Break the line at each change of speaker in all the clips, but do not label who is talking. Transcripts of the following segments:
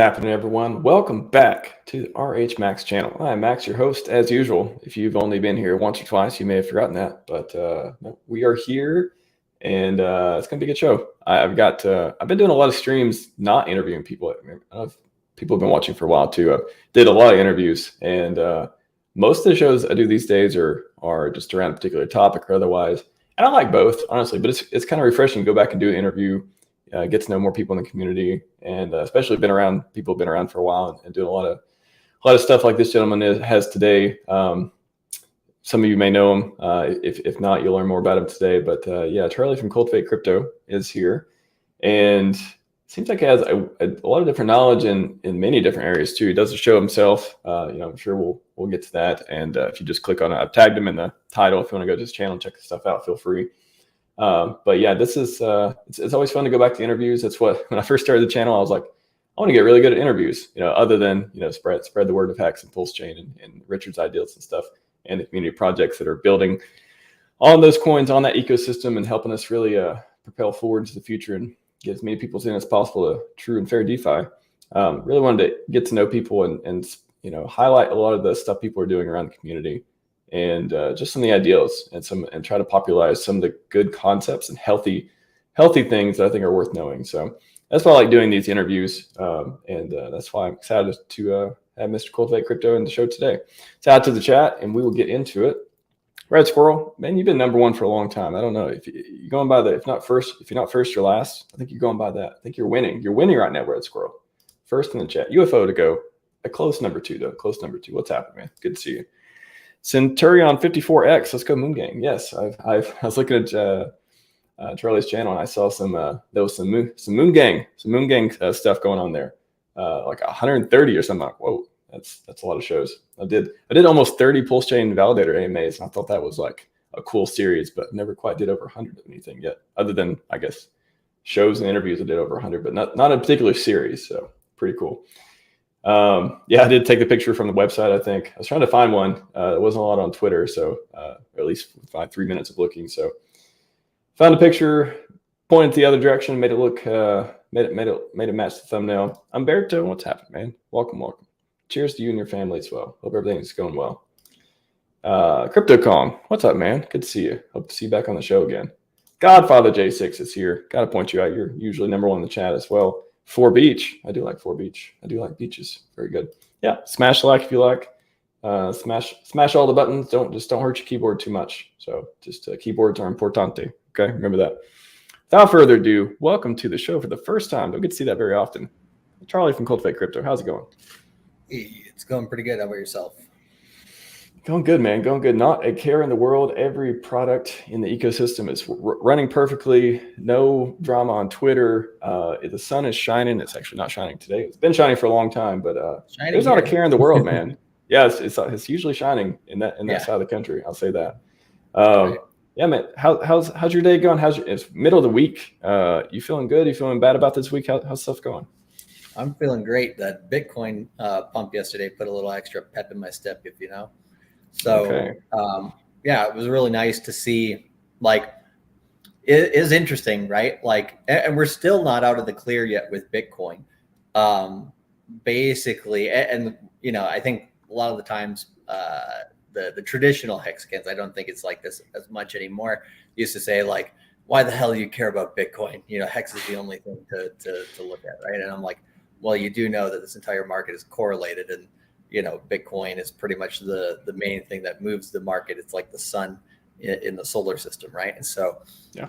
happening, everyone? Welcome back to the RHMax channel. I'm Max, your host, as usual. If you've only been here once or twice, you may have forgotten that, but no, we are here, and it's gonna be a good show. I've been doing a lot of streams, not interviewing people. I don't know if people have been watching for a while too. I did a lot of interviews, and most of the shows I do these days are just around a particular topic or otherwise. And I like both, honestly, but it's kind of refreshing to go back and do an interview. Get to know more people in the community, and especially people have been around for a while and doing a lot of stuff like this gentleman has today. Some of you may know him. If not, you'll learn more about him today. But yeah, Charlie from Cultivate Crypto is here, and seems like he has a lot of different knowledge in many different areas too. He does a show himself. I'm sure we'll get to that. And if you just click on it, I've tagged him in the title. If you want to go to his channel and check his stuff out, feel free. But yeah, this is it's always fun to go back to interviews. That's what, when I first started the channel, I was like, I want to get really good at interviews, other than, spread the word of HEX and PulseChain and Richard's ideas and stuff, and the community projects that are building on those coins, on that ecosystem, and helping us really propel forward into the future and get as many people in as possible to true and fair DeFi. Really wanted to get to know people and highlight a lot of the stuff people are doing around the community, and just some of the ideals and try to popularize some of the good concepts and healthy things that I think are worth knowing. So that's why I like doing these interviews, and that's why I'm excited to have Mr. Cultivate Crypto in the show today. So out to the chat, and we will get into it. Red Squirrel, man, you've been number one for a long time. I don't know if you're going by if you're not first, you're last. I think you're going by that. I think you're winning. You're winning right now, Red Squirrel. First in the chat. UFO to go. A close number two, though. Close number two. What's happening, man? Good to see you. Centurion 54X. Let's go Moon Gang. Yes, I was looking at Charlie's channel, and I saw there was some Moon Gang stuff going on there. Like 130 or something. Like, whoa, that's a lot of shows. I did almost 30 PulseChain validator AMAs, and I thought that was like a cool series, but never quite did over 100 of anything yet, other than, I guess, shows and interviews I did over 100, but not a particular series. So pretty cool. Yeah, I did take the picture from the website. I think I was trying to find one. There wasn't a lot on Twitter, so or at least 3 minutes of looking. So found a picture, pointed the other direction, made it look, made it match the thumbnail. Umberto, what's happening, man? Welcome. Cheers to you and your family as well. Hope everything's going well. Crypto Kong, what's up, man? Good to see you. Hope to see you back on the show again. Godfather J6 is here. Got to point you out. You're usually number one in the chat as well. 4 Beach. I do like 4 Beach. I do like beaches. Very good. Yeah. Smash like if you like. Smash all the buttons. Don't hurt your keyboard too much. So just keyboards are importante. Okay. Remember that. Without further ado, welcome to the show for the first time. Don't get to see that very often. Charlie from Cultivate Crypto. How's it going?
It's going pretty good. How about yourself?
Going good, man. Going good. Not a care in the world. Every product in the ecosystem is running perfectly. No drama on Twitter. The sun is shining. It's actually not shining today. It's been shining for a long time, but there's not a care in the world, man. Yeah, it's usually shining in that side of the country. I'll say that. Right. Yeah, man. How's your day going? It's middle of the week. You feeling good? You feeling bad about this week? How's stuff going?
I'm feeling great. That Bitcoin pump yesterday put a little extra pep in my step, if you know. So, okay. Yeah, it was really nice to see. Like, it is interesting, right? Like, and we're still not out of the clear yet with Bitcoin. Basically, and I think a lot of the times, the traditional hexagons, I don't think it's like this as much anymore. Used to say like, why the hell do you care about Bitcoin? Hex is the only thing to look at, right? And I'm like, well, you do know that this entire market is correlated, and Bitcoin is pretty much the main thing that moves the market. It's like the sun in the solar system, right? And so, yeah.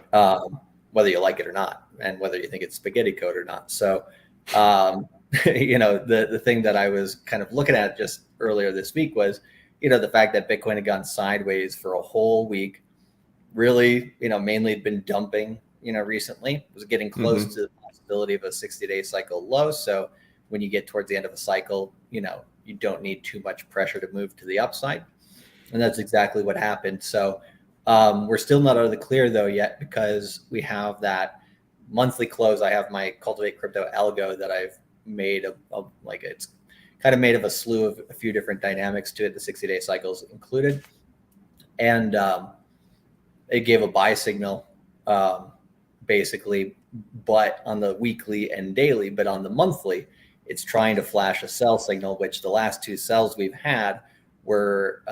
Whether you like it or not, and whether you think it's spaghetti code or not. So, the thing that I was kind of looking at just earlier this week was, the fact that Bitcoin had gone sideways for a whole week, really, mainly had been dumping, recently, was getting close to the possibility of a 60-day cycle low. So when you get towards the end of a cycle, you don't need too much pressure to move to the upside. And that's exactly what happened. So we're still not out of the clear though yet, because we have that monthly close. I have my Cultivate Crypto algo that I've made it's kind of made of a slew of a few different dynamics to it, the 60-day cycles included. And it gave a buy signal basically, but on the weekly and daily, but on the monthly, it's trying to flash a sell signal, which the last two sells we've had were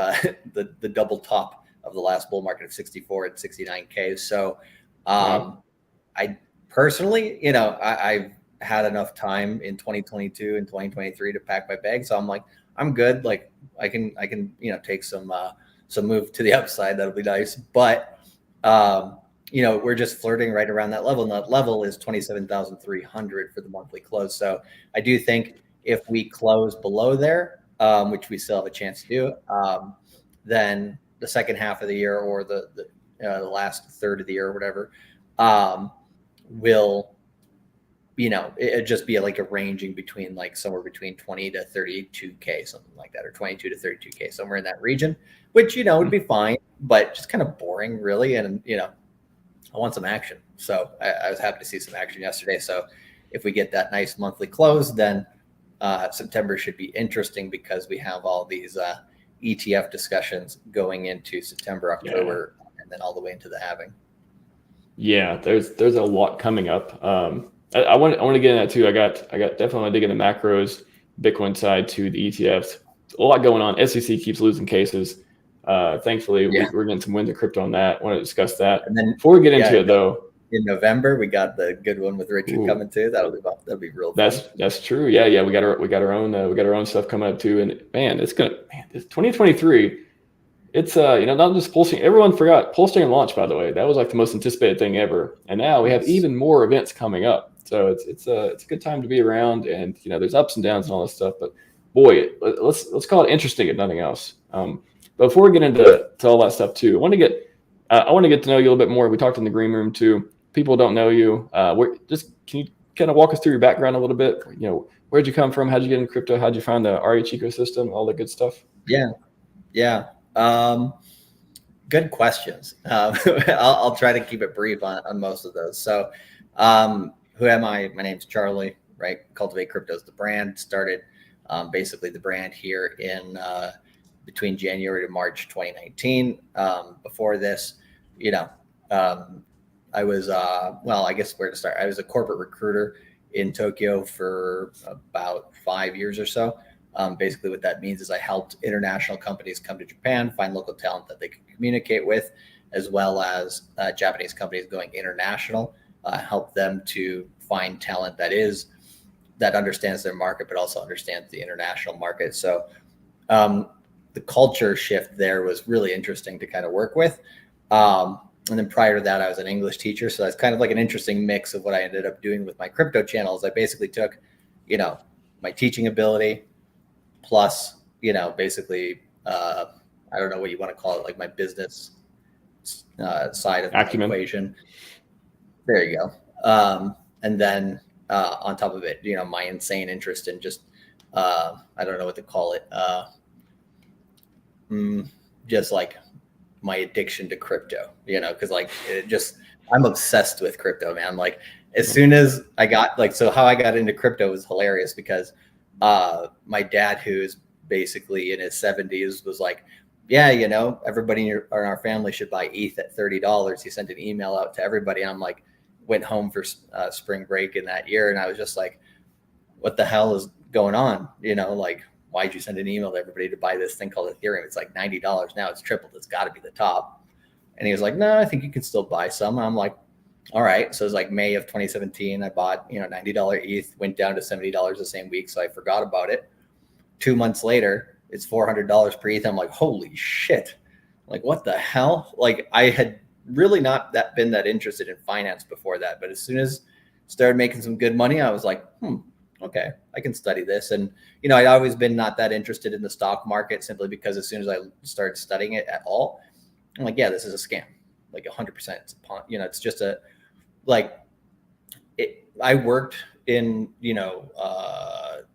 the double top of the last bull market of 64 and 69K. So I personally, I've had enough time in 2022 and 2023 to pack my bag. So I'm like, I'm good. Like I can, take some move to the upside. That'll be nice. But, we're just flirting right around that level. And that level is 27,300 for the monthly close. So I do think if we close below there, which we still have a chance to do, then the second half of the year or the last third of the year or whatever, will, it'd just be like a ranging between like somewhere between 20 to 32K, something like that, or 22 to 32K, somewhere in that region, which, would be fine, but just kind of boring really. And, I want some action. So I was happy to see some action yesterday. So if we get that nice monthly close, then September should be interesting because we have all these ETF discussions going into September, October, and then all the way into the halving. Yeah,
there's a lot coming up. I want to get in that too. I got definitely want to dig into macros, Bitcoin side to the ETFs. A lot going on. SEC keeps losing cases. Thankfully, we're getting some wins in crypto on that. I want to discuss that. And then before we get into it, though,
in November we got the good one with Richard coming too. That'll be real fun.
That's true. Yeah. We got our own stuff coming up too. And man, it's 2023. It's not just PulseChain. Everyone forgot PulseChain launch, by the way. That was like the most anticipated thing ever. And now we have even more events coming up. So it's a good time to be around. And there's ups and downs and all this stuff. But boy, let's call it interesting if nothing else. But before we get into all that stuff too, I want to get to know you a little bit more. We talked in the green room too. People don't know you. Can you kind of walk us through your background a little bit? Where'd you come from? How'd you get into crypto? How'd you find the RH ecosystem? All the good stuff.
Yeah. Good questions. I'll try to keep it brief on most of those. So, who am I? My name's Charlie, right? Cultivate Crypto is the brand. Started basically the brand here in between January to March 2019. Before this, I was, I guess where to start. I was a corporate recruiter in Tokyo for about 5 years or so. Basically what that means is I helped international companies come to Japan, find local talent that they could communicate with, as well as Japanese companies going international, help them to find talent that understands their market, but also understands the international market. So the culture shift there was really interesting to kind of work with. And then prior to that, I was an English teacher. So that's kind of like an interesting mix of what I ended up doing with my crypto channels. I basically took, my teaching ability plus, basically, I don't know what you want to call it, like my business side of the equation. There you go. And then on top of it, my insane interest in just, I don't know what to call it. Just like my addiction to crypto, because like I'm obsessed with crypto, man. Like as soon as I got so how I got into crypto was hilarious because my dad, who's basically in his 70s, was like, yeah, everybody in our family should buy ETH at $30. He sent an email out to everybody. I'm like, went home for spring break in that year. And I was just like, what the hell is going on? Like, why'd you send an email to everybody to buy this thing called Ethereum? It's like $90. Now it's tripled. It's got to be the top. And he was like, no, I think you can still buy some. And I'm like, all right. So it was like May of 2017. I bought, $90 ETH, went down to $70 the same week. So I forgot about it. 2 months later, it's $400 per ETH. I'm like, holy shit. Like, what the hell? Like, I had really not been that interested in finance before that. But as soon as I started making some good money, I was like, okay, I can study this. And, I'd always been not that interested in the stock market simply because as soon as I started studying it at all, I'm like, yeah, this is a scam. Like 100%. It's just I worked in,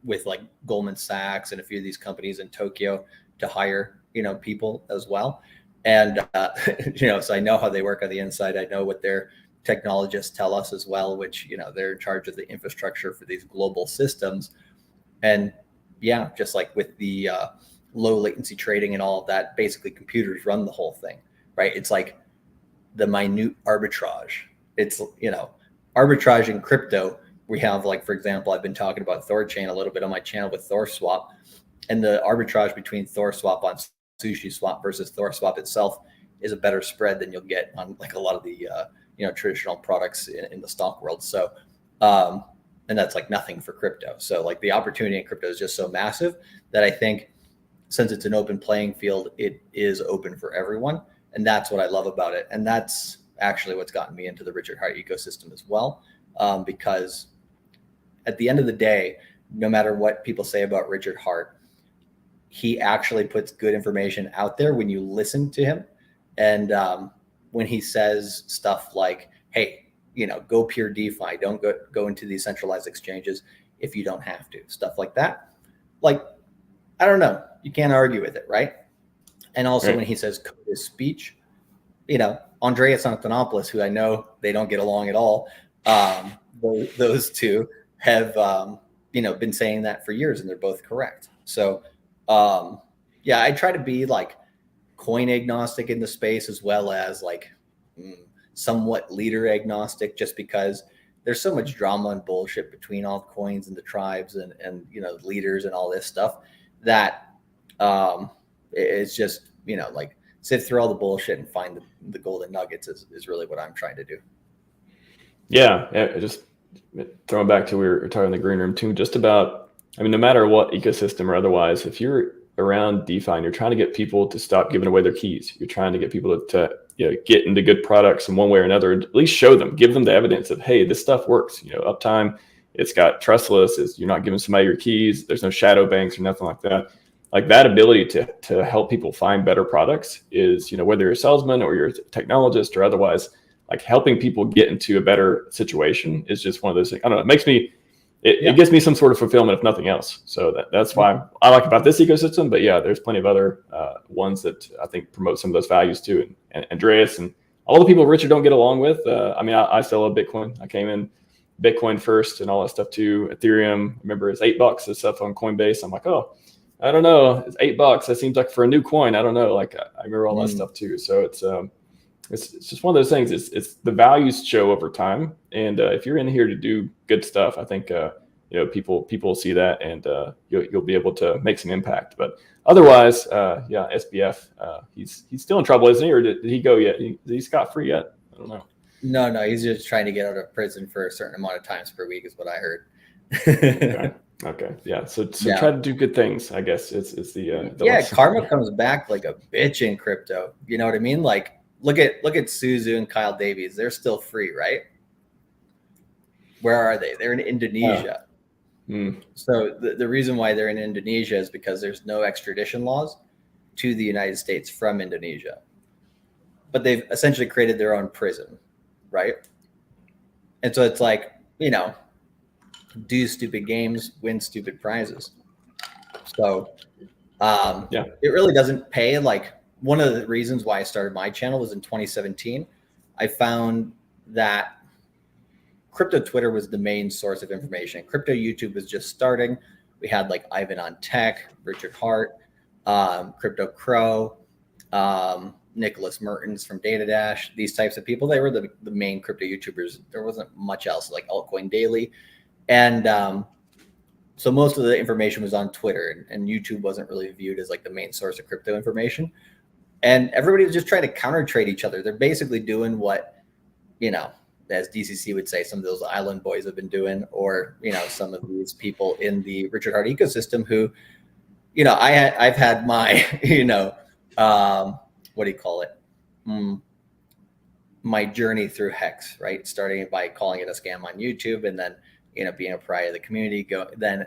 with like Goldman Sachs and a few of these companies in Tokyo to hire, people as well. And, so I know how they work on the inside. I know what their technologists tell us as well, which, they're in charge of the infrastructure for these global systems. And yeah, just like with the low latency trading and all of that, basically computers run the whole thing, right? It's like the minute arbitrage. It's, arbitrage in crypto we have, like, for example, I've been talking about ThorChain a little bit on my channel with ThorSwap, and the arbitrage between ThorSwap on SushiSwap versus ThorSwap itself is a better spread than you'll get on like a lot of the traditional products in the stock world. So and that's like nothing for crypto. So like the opportunity in crypto is just so massive that I think since it's an open playing field, it is open for everyone. And that's what I love about it. And that's actually what's gotten me into the Richard Heart ecosystem as well. Because at the end of the day, no matter what people say about Richard Heart, he actually puts good information out there when you listen to him. And when he says stuff like, hey, go pure DeFi, don't go into these centralized exchanges if you don't have to, stuff like that. Like, I don't know, you can't argue with it, right? And also when he says code is speech, Andreas Antonopoulos, who I know they don't get along at all, those two have, been saying that for years, and they're both correct. So, I try to be like coin agnostic in the space as well as like somewhat leader agnostic, just because there's so much drama and bullshit between altcoins and the tribes and leaders and all this stuff that it's just, like sift through all the bullshit and find the golden nuggets is really what I'm trying to do.
Yeah. Just throwing back to we were talking in the green room too, just about, no matter what ecosystem or otherwise, if you're around DeFi and you're trying to get people to stop giving away their keys, you're trying to get people to get into good products in one way or another, at least show them, give them the evidence of, hey, this stuff works. Uptime, it's got trustless, you're not giving somebody your keys, there's no shadow banks or nothing like that. Like that ability to help people find better products is, whether you're a salesman or you're a technologist or otherwise, like helping people get into a better situation is just one of those things. I don't know, it makes me, it gives me some sort of fulfillment, if nothing else. So that's why I like about this ecosystem. But yeah, there's plenty of other ones that I think promote some of those values too. And Andreas and all the people Richard don't get along with. I still love Bitcoin. I came in Bitcoin first and all that stuff too. Ethereum, remember it's $8 and stuff on Coinbase. I'm like, oh, I don't know, it's $8. That seems like for a new coin. I don't know. Like I remember all that stuff too. So it's just one of those things. It's the values show over time, and if you're in here to do good stuff, I think people see that, and you'll be able to make some impact. But otherwise, SBF, he's still in trouble, isn't he? Or did he go yet? Is he scot free yet? I don't know.
No, he's just trying to get out of prison for a certain amount of times per week, is what I heard.
Okay. Yeah. So try to do good things. I guess it's the
karma comes back like a bitch in crypto. You know what I mean? Like. Look at Suzu and Kyle Davies. They're still free, right? Where are they? They're in Indonesia. So the reason why they're in Indonesia is because there's no extradition laws to the United States from Indonesia. But they've essentially created their own prison, right? And so it's like, do stupid games, win stupid prizes. So it really doesn't pay. Like, one of the reasons why I started my channel was in 2017. I found that crypto Twitter was the main source of information. Crypto YouTube was just starting. We had like Ivan on Tech, Richard Hart, Crypto Crow, Nicholas Mertens from Data Dash, these types of people. They were the main crypto YouTubers. There wasn't much else, like Altcoin Daily. And so most of the information was on Twitter, and YouTube wasn't really viewed as like the main source of crypto information. And everybody was just trying to counter trade each other. They're basically doing what, as DCC would say, some of those island boys have been doing, or, some of these people in the Richard Hart ecosystem who, I've had my, what do you call it? My journey through HEX, right? Starting by calling it a scam on YouTube, and then, being a pariah of the community, then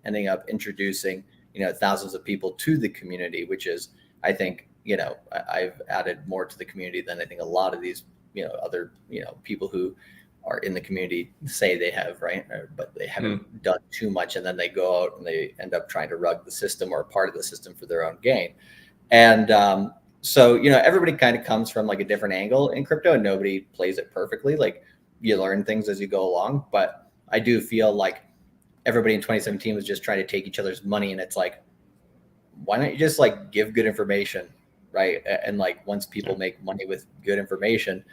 ending up introducing, thousands of people to the community, which is, I think, I've added more to the community than I think a lot of these, other, people who are in the community say they have, right? But they haven't done too much, and then they go out and they end up trying to rug the system or part of the system for their own gain. And so, everybody kind of comes from like a different angle in crypto, and nobody plays it perfectly. Like, you learn things as you go along, but I do feel like everybody in 2017 was just trying to take each other's money, and it's like, why don't you just like give good information, right? And like once people make money with good information,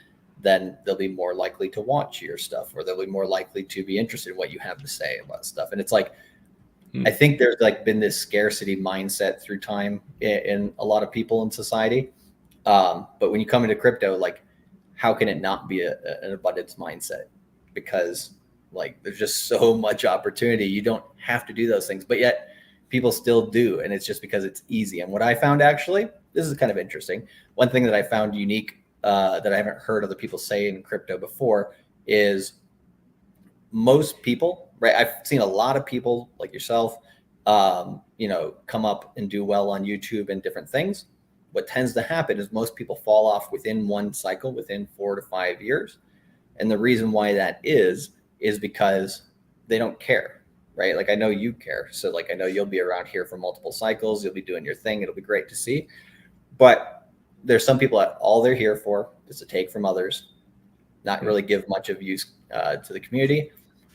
then they'll be more likely to watch your stuff, or they'll be more likely to be interested in what you have to say about stuff. And it's like, I think there's like been this scarcity mindset through time in a lot of people in society. But when you come into crypto, like, how can it not be an abundance mindset? Because like, there's just so much opportunity. You don't have to do those things, but yet people still do. And it's just because it's easy. And what I found, actually, this is kind of interesting. One thing that I found unique that I haven't heard other people say in crypto before is most people, right? I've seen a lot of people like yourself, come up and do well on YouTube and different things. What tends to happen is most people fall off within one cycle, within 4 to 5 years. And the reason why that is because they don't care, right? Like, I know you care. So like, I know you'll be around here for multiple cycles. You'll be doing your thing. It'll be great to see. But there's some people that all they're here for is to take from others, not really give much of use to the community,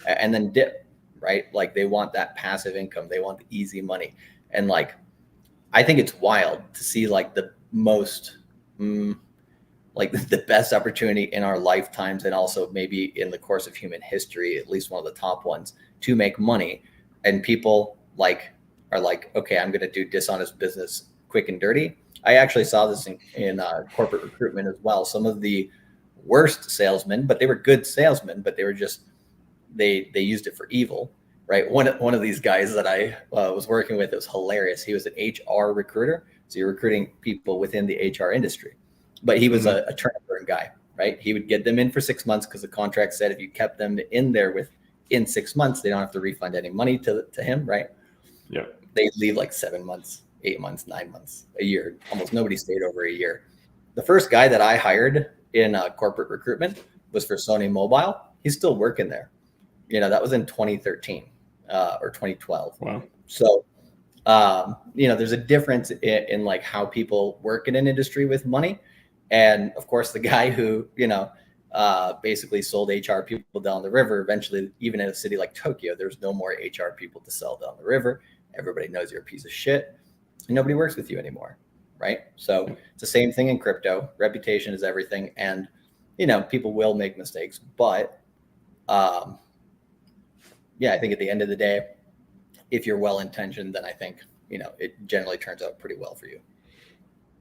and then dip, right? Like, they want that passive income. They want the easy money. And like, I think it's wild to see like the most, like the best opportunity in our lifetimes, and also maybe in the course of human history, at least one of the top ones, to make money. And people like are like, okay, I'm going to do dishonest business quick and dirty. I actually saw this in corporate recruitment as well. Some of the worst salesmen, but they were good salesmen, but they were just, they used it for evil, right? One of these guys that I was working with, it was hilarious. He was an HR recruiter. So you're recruiting people within the HR industry, but he was a turnover guy, right? He would get them in for 6 months because the contract said if you kept them in there within 6 months, they don't have to refund any money to him, right?
Yeah.
They leave like 7 months, 8 months, 9 months, a year. Almost nobody stayed over a year. The first guy that I hired in corporate recruitment was for Sony Mobile. He's still working there. That was in 2013 or 2012.
Wow.
So, there's a difference in like how people work in an industry with money. And of course, the guy who, basically sold HR people down the river, eventually, even in a city like Tokyo, there's no more HR people to sell down the river. Everybody knows you're a piece of shit and nobody works with you anymore. Right. So it's the same thing in crypto. Reputation is everything. And, people will make mistakes, but, I think at the end of the day, if you're well-intentioned, then I think, it generally turns out pretty well for you.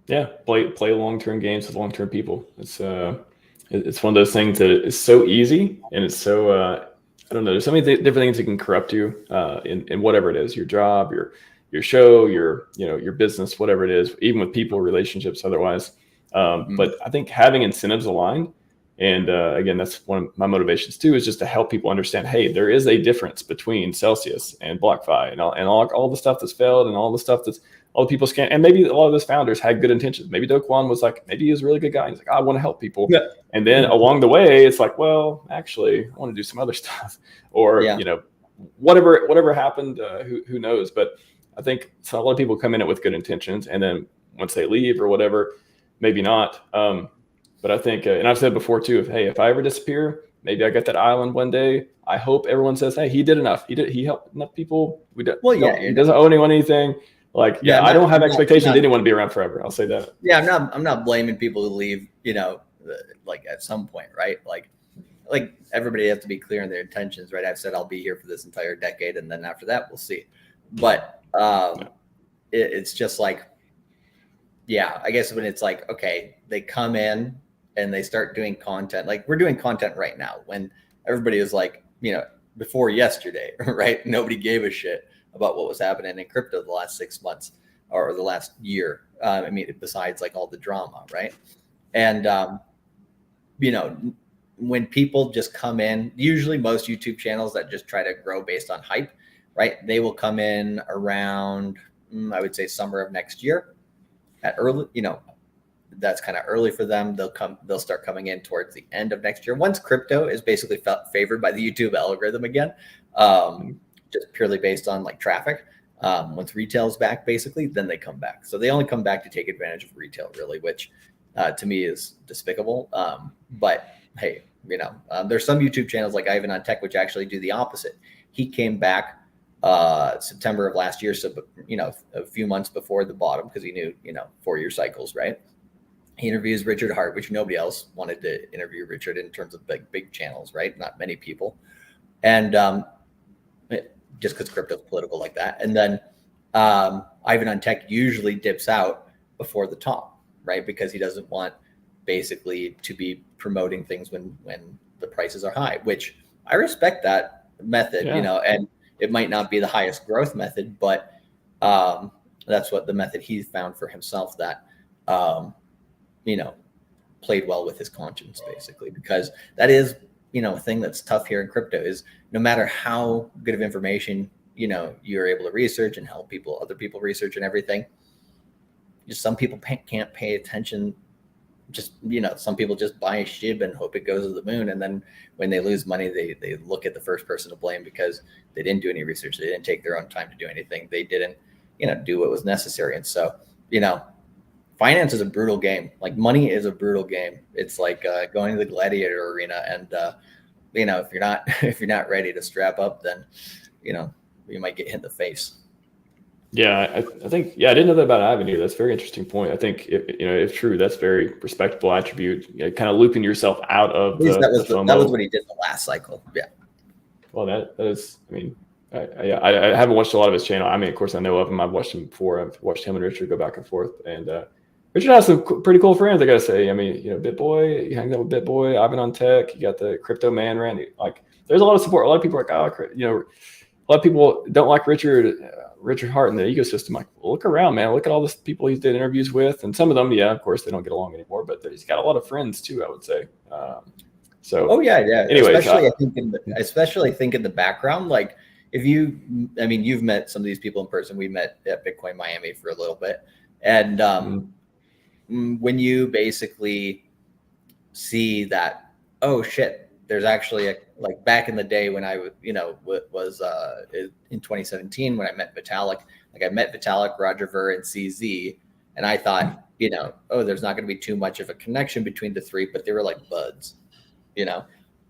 Yeah. Play long-term games with long-term people. It's one of those things that is so easy, and it's so, I don't know, there's so many different things that can corrupt you in whatever it is, your job, your show, your business, whatever it is, even with people, relationships, otherwise. But I think having incentives aligned, and again, that's one of my motivations too, is just to help people understand, hey, there is a difference between Celsius and BlockFi and all the stuff that's failed and all the stuff that's all the people scam. And maybe a lot of those founders had good intentions. Maybe Do Kwon was like, maybe he was a really good guy. He's like, I want to help people. Yeah. And then along the way, it's like, well, actually, I want to do some other stuff, or whatever happened. Who knows? But I think a lot of people come in it with good intentions, and then once they leave or whatever, maybe not. But I think, and I've said before too, if I ever disappear, maybe I get that island one day. I hope everyone says, hey, he did enough. He helped enough people. He doesn't owe anyone anything. Like, I don't have expectations anyone to be around forever. I'll say that.
Yeah, I'm not blaming people who leave, like at some point, right? Like everybody has to be clear in their intentions, right? I've said I'll be here for this entire decade, and then after that, we'll see. But it's just like, I guess when it's like, okay, they come in and they start doing content, like we're doing content right now, when everybody was like, before yesterday, right? Nobody gave a shit about what was happening in crypto the last 6 months or the last year. Besides like all the drama, right? And, when people just come in, usually most YouTube channels that just try to grow based on hype, right? They will come in around, I would say, summer of next year at early, that's kind of early for them. They'll start coming in towards the end of next year. Once crypto is basically favored by the YouTube algorithm again, just purely based on like traffic. Once retail's back, basically, then they come back. So they only come back to take advantage of retail, really, which to me is despicable. But hey, there's some YouTube channels like Ivan on Tech, which actually do the opposite. He came back September of last year. So, a few months before the bottom, because he knew, 4-year cycles, right? He interviews Richard Hart, which nobody else wanted to interview Richard in terms of big channels, right? Not many people. And just because crypto's political like that. And then Ivan on Tech usually dips out before the top, right? Because he doesn't want basically to be promoting things when the prices are high, which I respect that method,
Yeah.
you know, and it might not be the highest growth method, but that's what the method he's found for himself that, you know, played well with his conscience, basically, because that is, you know, a thing that's tough here in crypto is no matter how good of information, you know, you're able to research and help people, other people research and everything. Just some people can't pay attention. Just, you know, some people just buy a SHIB and hope it goes to the moon. And then when they lose money, they look at the first person to blame because they didn't do any research. They didn't take their own time to do anything. They didn't, you know, do what was necessary. And so, you know, finance is a brutal game. Like money is a brutal game. It's like going to the gladiator arena, and you know, if you're not ready to strap up, then, you know, you might get hit in the face.
Yeah, I think, yeah, I didn't know that about Ivan either. That's a very interesting point. I think, you know, if true, that's very respectable attribute. You know, kind of looping yourself out of the FOMO.
That was what he did the last cycle. Yeah.
Well, that is, I mean, I haven't watched a lot of his channel. I mean, of course, I know of him. I've watched him before. I've watched him and Richard go back and forth. And Richard has some pretty cool friends, I gotta say. I mean, you know, BitBoy, he hangs out with BitBoy, Ivan on Tech. You got the Crypto Man, Randy. Like, there's a lot of support. A lot of people are like, oh, you know, a lot of people don't like Richard Hart in the ecosystem. Like, well, look around, man. Look at all the people he's did interviews with, and some of them, yeah, of course, they don't get along anymore. But he's got a lot of friends too, I would say. So.
Oh yeah.
Anyways,
especially I think in the background, like if you, I mean, you've met some of these people in person. We met at Bitcoin Miami for a little bit, and when you basically see that, oh shit, there's actually like back in the day when I, you know, was in 2017 when I met Vitalik. Like I met Vitalik, Roger Ver, and CZ, and I thought, you know, oh, there's not going to be too much of a connection between the three, but they were like buds, you know.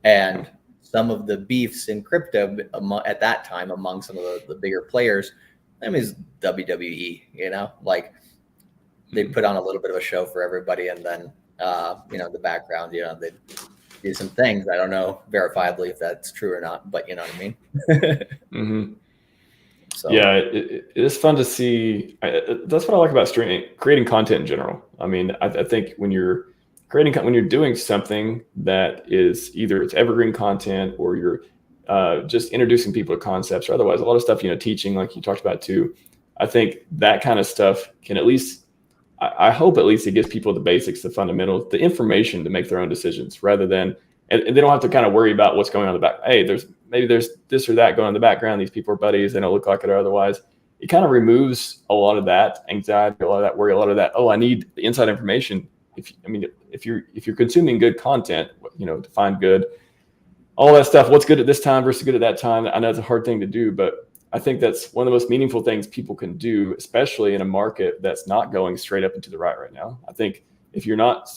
And some of the beefs in crypto at that time among some of the bigger players, I mean, is WWE, you know, like they put on a little bit of a show for everybody, and then you know, the background, you know, they do some things. I don't know verifiably if that's true or not, but you know what I mean. So
yeah, it is fun to see. That's what I like about creating content in general. I mean, I think when you're when you're doing something that is either it's evergreen content or you're just introducing people to concepts or otherwise, a lot of stuff, you know, teaching like you talked about too. I think that kind of stuff can at least, I hope at least it gives people the basics, the fundamentals, the information to make their own decisions rather than, and they don't have to kind of worry about what's going on in the back. Hey, maybe there's this or that going on in the background. These people are buddies. They don't look like it or otherwise. It kind of removes a lot of that anxiety, a lot of that worry, a lot of that, oh, I need the inside information. If you're consuming good content, you know, define good, all that stuff, what's good at this time versus good at that time. I know it's a hard thing to do, but I think that's one of the most meaningful things people can do, especially in a market that's not going straight up and to the right now. I think if you're not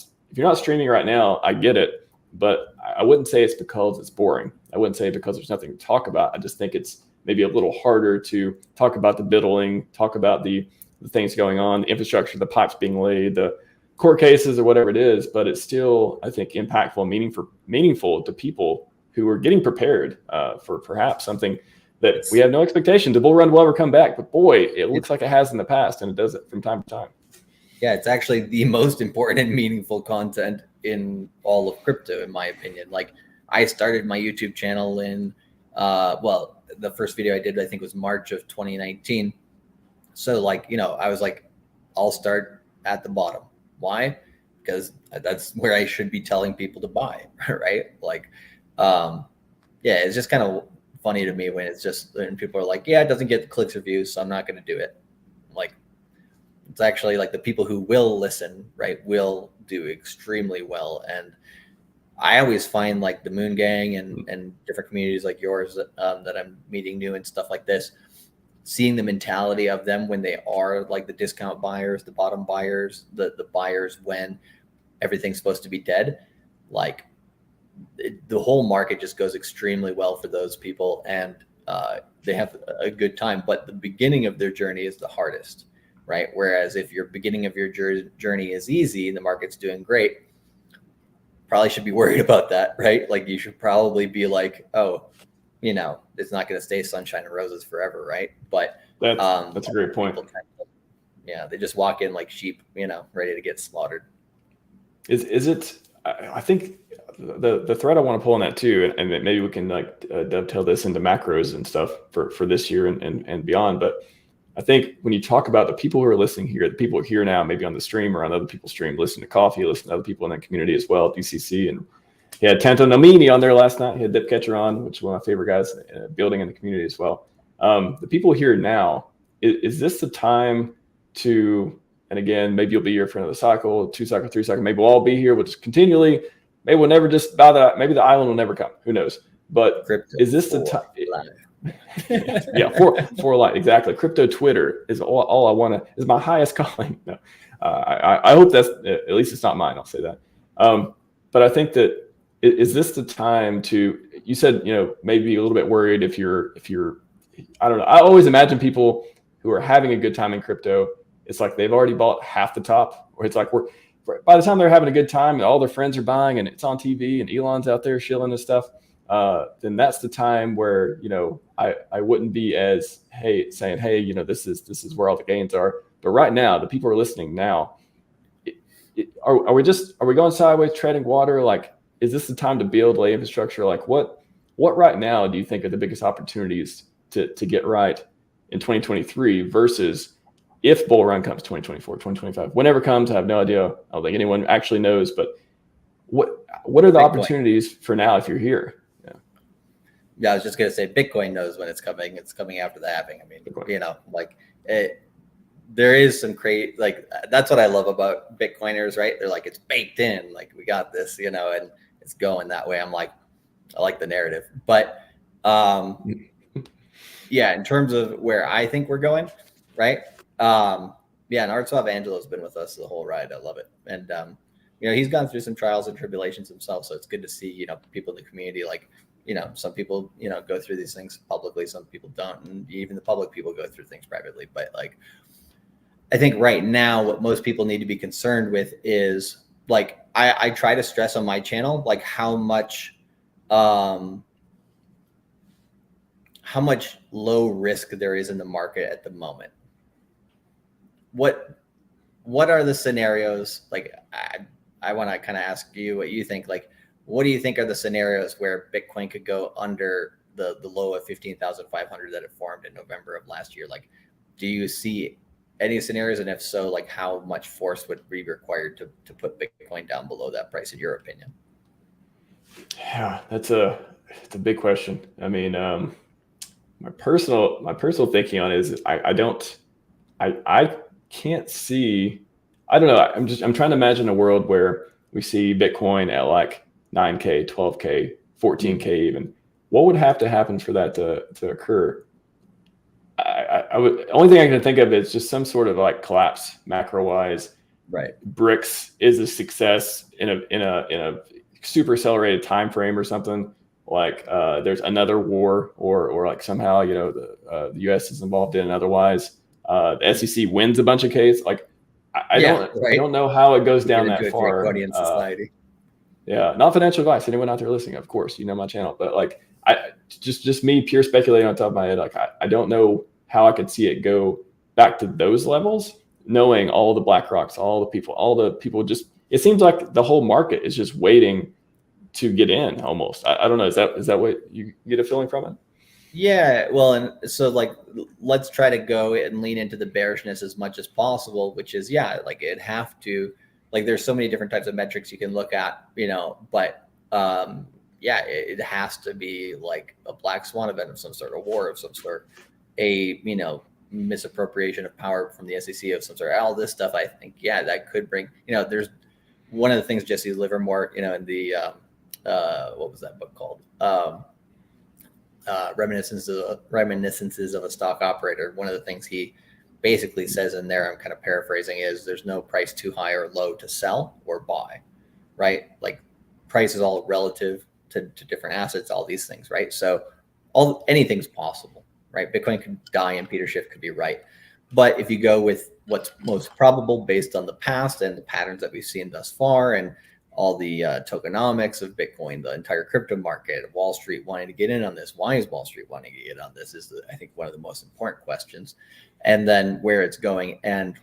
streaming right now, I get it, but I wouldn't say it's because it's boring. I wouldn't say because there's nothing to talk about. I just think it's maybe a little harder to talk about the biddling, talk about the things going on, the infrastructure, the pipes being laid, the court cases or whatever it is, but it's still, I think, impactful and meaningful to people who are getting prepared for perhaps something that we have no expectation. The bull run will ever come back, but boy, it looks like it has in the past, and it does it from time to time.
Yeah, it's actually the most important and meaningful content in all of crypto, in my opinion. Like I started my YouTube channel in, well, the first video I did, I think was March of 2019. So like, you know, I was like, I'll start at the bottom. Why? Because that's where I should be telling people to buy, right? Like, yeah, it's just kind of funny to me when it's just, when people are like, yeah, it doesn't get the clicks or views, so I'm not going to do it. Like, it's actually like the people who will listen, right, will do extremely well. And I always find like the Moon Gang and different communities like yours that I'm meeting new and stuff like this, seeing the mentality of them when they are like the discount buyers, the bottom buyers, the buyers when everything's supposed to be dead, like the whole market just goes extremely well for those people, and they have a good time. But the beginning of their journey is the hardest, right? Whereas if your beginning of your journey is easy, the market's doing great, probably should be worried about that, right? Like you should probably be like, oh, it's not going to stay sunshine and roses forever, right? But
that's a great point.
They just walk in like sheep, ready to get slaughtered.
Is it? I think the thread I want to pull on that too, and maybe we can like dovetail this into macros and stuff for this year and beyond. But I think when you talk about the people who are listening here, the people here now, maybe on the stream or on other people's stream, listen to Coffee, listen to other people in that community as well, DCC, and he had Tanto Nomini on there last night. He had Dipcatcher on, which is one of my favorite guys building in the community as well. The people here now, is this the time to, and again, maybe you'll be here for another cycle, 2 cycle, 3 cycle, maybe we'll all be here, we'll just continually, maybe we'll never just bow that, maybe the island will never come, who knows? But crypto is this the time? Yeah, for life, exactly. Crypto Twitter is all I want to, is my highest calling. No, I hope that's, at least it's not mine, I'll say that. But I think that, is this the time to, you said, maybe a little bit worried if you're, I don't know. I always imagine people who are having a good time in crypto, it's like they've already bought half the top, or it's like by the time they're having a good time and all their friends are buying and it's on TV and Elon's out there shilling and stuff, then that's the time where, I wouldn't be as, saying, hey, this is where all the gains are. But right now, the people who are listening now, are we going sideways, treading water? Like, is this the time to build, lay infrastructure? Like what right now do you think are the biggest opportunities to get right in 2023 versus if bull run comes 2024, 2025, whenever it comes? I have no idea. I don't think anyone actually knows, but what are the opportunities for now if you're here?
Yeah, I was just going to say Bitcoin knows when it's coming. It's coming after the halving. I mean, Bitcoin. There is some that's what I love about Bitcoiners, right? They're like, it's baked in, like we got this, and it's going that way. I'm like, I like the narrative, but yeah, in terms of where I think we're going, right? And Artsov Angelo's been with us the whole ride. I love it. And, he's gone through some trials and tribulations himself. So it's good to see, people in the community, some people, go through these things publicly, some people don't. And even the public people go through things privately. But I think right now, what most people need to be concerned with is I try to stress on my channel, how much low risk there is in the market at the moment. What are the scenarios? I want to kind of ask you what you think. What do you think are the scenarios where Bitcoin could go under the low of 15,500 that it formed in November of last year? Do you see any scenarios? And if so, how much force would be required to put Bitcoin down below that price, in your opinion?
Yeah, it's a big question. I mean, my personal thinking on it is I can't see, I don't know. I'm trying to imagine a world where we see Bitcoin at 9K, 12K, 14K even. What would have to happen for that to occur? I would, only thing I can think of is just some sort of collapse macro wise.
Right.
BRICS is a success in a super accelerated time frame or something. There's another war or somehow the US is involved in it otherwise. The SEC wins a bunch of cases. I don't know how it goes down that far.
Society.
Yeah, not financial advice. Anyone out there listening, of course, my channel. But I just me pure speculating on top of my head. I don't know how I could see it go back to those levels, knowing all the BlackRocks, all the people just. It seems like the whole market is just waiting to get in almost. I don't know. Is that what you get a feeling from it?
Yeah, well, and so let's try to go and lean into the bearishness as much as possible, which is, it'd have to, there's so many different types of metrics you can look at, but it has to be a black swan event of some sort, a war of some sort, a, misappropriation of power from the SEC of some sort, all this stuff. I think, that could bring, there's one of the things Jesse Livermore, in the, what was that book called? Reminiscences of a Stock Operator. One of the things he basically says in there, I'm kind of paraphrasing, is there's no price too high or low to sell or buy, right? Price is all relative to different assets, all these things, right? So anything's possible, right? Bitcoin could die and Peter Schiff could be right. But if you go with what's most probable based on the past and the patterns that we've seen thus far, and all the tokenomics of Bitcoin, the entire crypto market, Wall Street wanting to get in on this. Why is Wall Street wanting to get on this is, I think, one of the most important questions. And then where it's going. And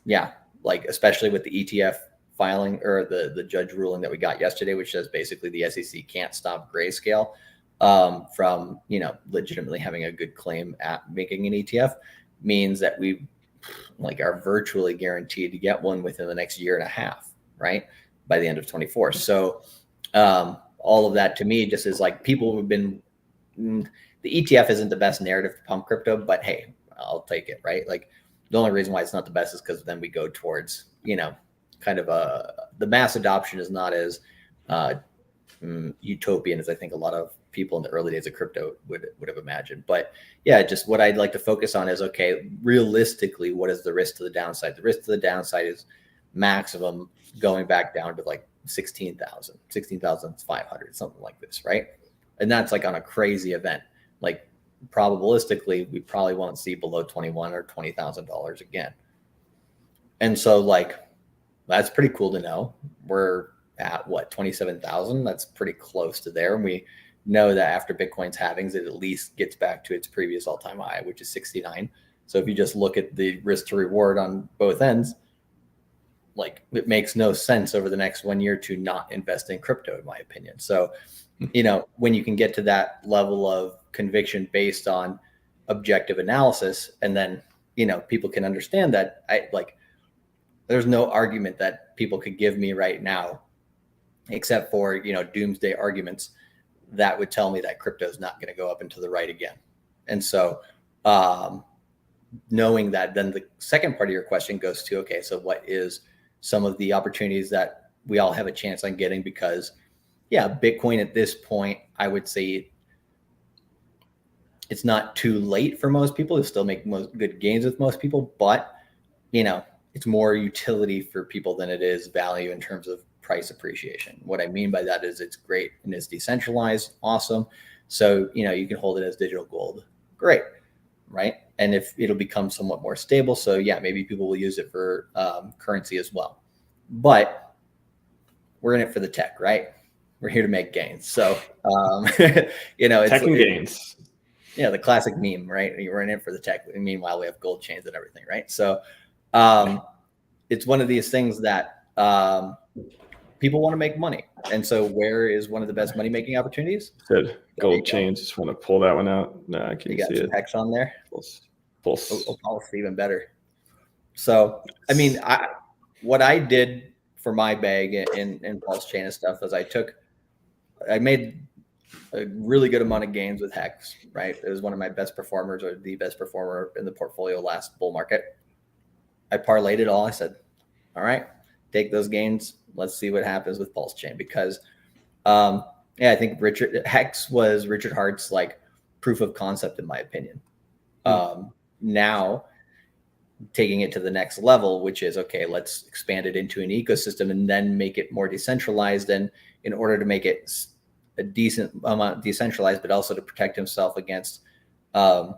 yeah, like especially with the ETF filing or the judge ruling that we got yesterday, which says basically the SEC can't stop Grayscale from, legitimately having a good claim at making an ETF, means that we are virtually guaranteed to get one within the next year and a half, right? By the end of 24. So all of that to me just is like, people who've been, the ETF isn't the best narrative to pump crypto, but hey, I'll take it, right? Like the only reason why it's not the best is because then we go towards, kind of the mass adoption is not as utopian as I think a lot of people in the early days of crypto would have imagined. But yeah, just what I'd like to focus on is, okay, realistically, what is the risk to the downside? The risk to the downside is maximum going back down to like 16,500, something like this, right? And that's like on a crazy event. Like probabilistically, we probably won't see below $21,000 or $20,000 again. And so like, that's pretty cool to know. We're at what, 27,000? That's pretty close to there. And we know that after Bitcoin's halvings, it at least gets back to its previous all-time high, which is 69. So if you just look at the risk to reward on both ends, like it makes no sense over the next 1 year to not invest in crypto, in my opinion. So, when you can get to that level of conviction based on objective analysis, and then, people can understand that, there's no argument that people could give me right now, except for, doomsday arguments that would tell me that crypto is not going to go up and to the right again. And so, knowing that, then the second part of your question goes to, okay, so what is some of the opportunities that we all have a chance on getting? Because yeah, Bitcoin at this point, I would say it's not too late for most people to still make good gains with most people, but it's more utility for people than it is value in terms of price appreciation. What I mean by that is it's great and it's decentralized, awesome. So, you can hold it as digital gold, great, right? And if it'll become somewhat more stable, so yeah, maybe people will use it for currency as well. But we're in it for the tech, right? We're here to make gains. So, it's
tech and gains.
Yeah, the classic meme, right? We're in it for the tech. Meanwhile, we have gold chains and everything, right? So, it's one of these things that people want to make money. And so where is one of the best money-making opportunities?
Good. Gold chains. Just want to pull that one out. No, I can't see it.
HEX on there.
Pulse.
Pulse even better. So, I mean, what I did for my bag in PulseChain and stuff is I made a really good amount of gains with HEX, right? It was one of my best performers, or the best performer in the portfolio last bull market. I parlayed it all. I said, all right, take those gains. Let's see what happens with PulseChain, because I think HEX was Richard Hart's like proof of concept, in my opinion. Now taking it to the next level, which is, okay, let's expand it into an ecosystem and then make it more decentralized. And in order to make it a decent amount decentralized, but also to protect himself against the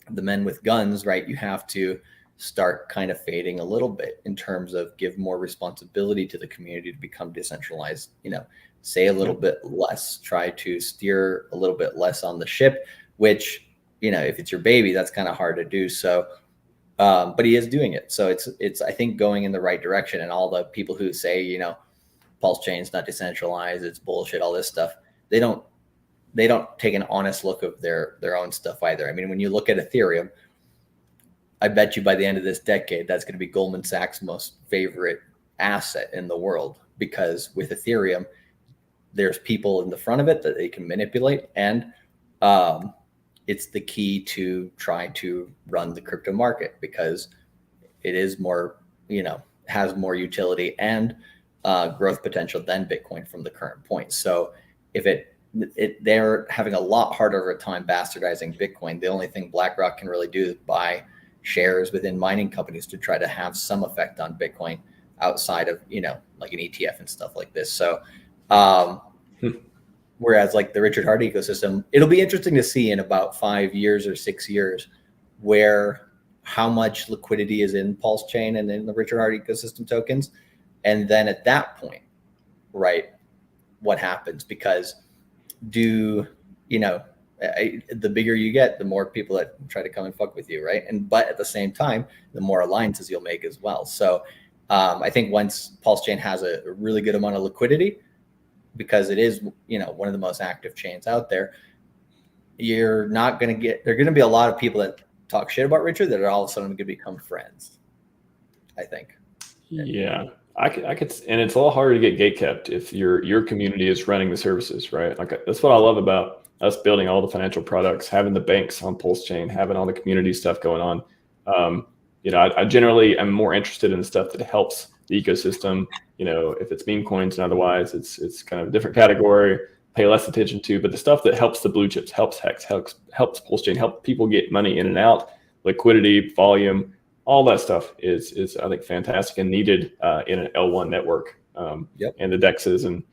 men with guns, right? You have to start kind of fading a little bit in terms of give more responsibility to the community to become decentralized, say a little bit less, try to steer a little bit less on the ship, which, if it's your baby, that's kind of hard to do. So, but he is doing it. So it's, I think, going in the right direction. And all the people who say, PulseChain's not decentralized, it's bullshit, all this stuff, they don't take an honest look of their own stuff either. I mean, when you look at Ethereum, I bet you by the end of this decade, that's going to be Goldman Sachs' most favorite asset in the world, because with Ethereum, there's people in the front of it that they can manipulate. And it's the key to try to run the crypto market, because it is more, has more utility and growth potential than Bitcoin from the current point. So if they're having a lot harder of a time bastardizing Bitcoin, the only thing BlackRock can really do is buy shares within mining companies to try to have some effect on Bitcoin outside of, like an ETF and stuff like this. So, whereas like the Richard Hart ecosystem, it'll be interesting to see in about 5 years or 6 years where how much liquidity is in PulseChain and in the Richard Heart ecosystem tokens. And then at that point, right, what happens? Because the bigger you get, the more people that try to come and fuck with you, right? But at the same time, the more alliances you'll make as well. So I think once PulseChain has a really good amount of liquidity, because it is, one of the most active chains out there, you're not going to get, there are going to be a lot of people that talk shit about Richard that are all of a sudden going to become friends, I think.
Yeah. I could, and it's a lot harder to get gatekept if your community is running the services, right? Like that's what I love about us building all the financial products, having the banks on PulseChain, having all the community stuff going on. I generally am more interested in the stuff that helps the ecosystem. If it's meme coins and otherwise, it's kind of a different category, pay less attention to. But the stuff that helps the blue chips, helps HEX, helps PulseChain, help people get money in and out, liquidity, volume, all that stuff is I think fantastic and needed in an L1 network. And the DEXs and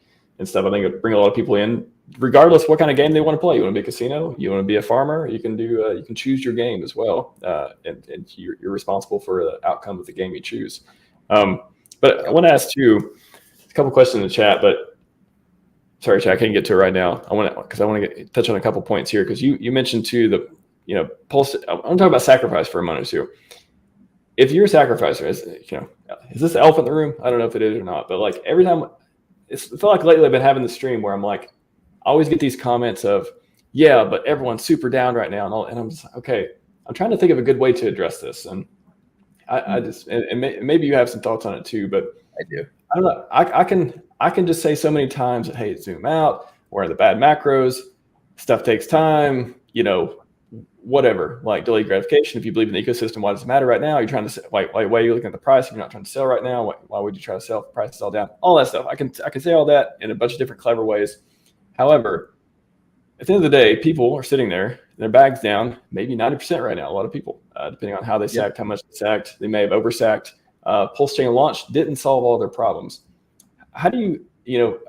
stuff, I think it bring a lot of people in, regardless what kind of game they want to play. You want to be a casino, you want to be a farmer, you can do you can choose your game as well, and you're responsible for the outcome of the game you choose. But I want to ask you a couple questions in the chat, but sorry, chat, I can't get to it right now. I want to touch on a couple points here, because you mentioned too Pulse. I'm talking about sacrifice for a moment or two. If you're a sacrificer, is this the elephant in the room? I don't know if it is or not, but like every time, I feel like lately I've been having the stream where I'm like, I always get these comments of, yeah, but everyone's super down right now, and I'm just like, okay, I'm trying to think of a good way to address this, and I just, and maybe you have some thoughts on it too, but
I do.
I don't know. I can just say so many times that, hey, zoom out, we're in the bad macros, stuff takes time, whatever, like delayed gratification. If you believe in the ecosystem, why does it matter right now? You're trying to why are you looking at the price if you're not trying to sell right now? Why would you try to sell if the price is all down? All that stuff. I can say all that in a bunch of different clever ways. However, at the end of the day, people are sitting there, their bags down, maybe 90% right now. A lot of people, depending on how they sacked, how much they sacked, they may have oversacked. PulseChain launch didn't solve all their problems. How do you,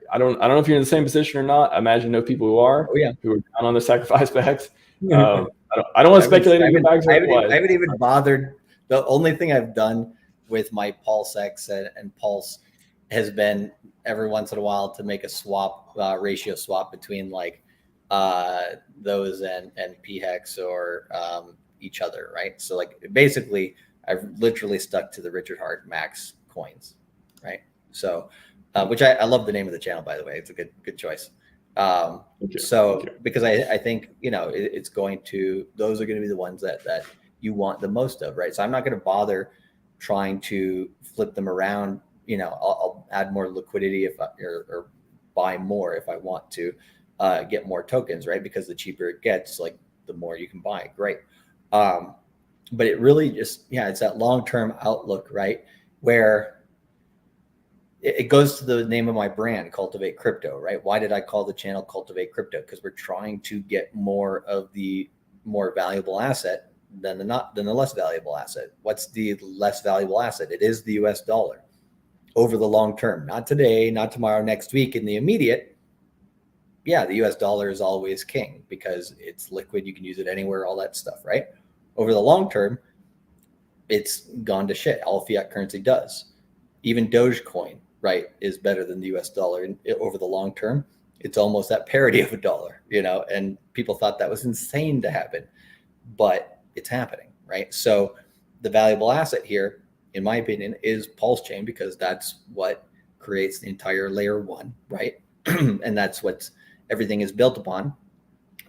I don't know if you're in the same position or not. I imagine no people who are, who are down on the sacrifice bags. I don't want to speculate on your bags.
I haven't even bothered. The only thing I've done with my PulseX and Pulse has been every once in a while to make a swap, ratio swap between like those and PHEX or each other, right? So like basically I've literally stuck to the Richard HeX coins, right? So which I love the name of the channel, by the way. It's a good choice. Because I think it's going to, those are going to be the ones that you want the most of, right? So I'm not going to bother trying to flip them around. I'll add more liquidity or buy more if I want to get more tokens, right? Because the cheaper it gets, like the more you can buy, great. But it really just, it's that long-term outlook, right? Where it goes to the name of my brand, Cultivate Crypto, right? Why did I call the channel Cultivate Crypto? Because we're trying to get more of the more valuable asset than the less valuable asset. What's the less valuable asset? It is the US dollar over the long term, not today, not tomorrow, next week. In the immediate, the US dollar is always king because it's liquid. You can use it anywhere, all that stuff, right? Over the long term, it's gone to shit. All fiat currency does. Even Dogecoin, right, is better than the US dollar. And over the long term, it's almost at parity of a dollar, and people thought that was insane to happen, but it's happening, right? So the valuable asset here, in my opinion, is PulseChain, because that's what creates the entire layer one, right? And that's what everything is built upon.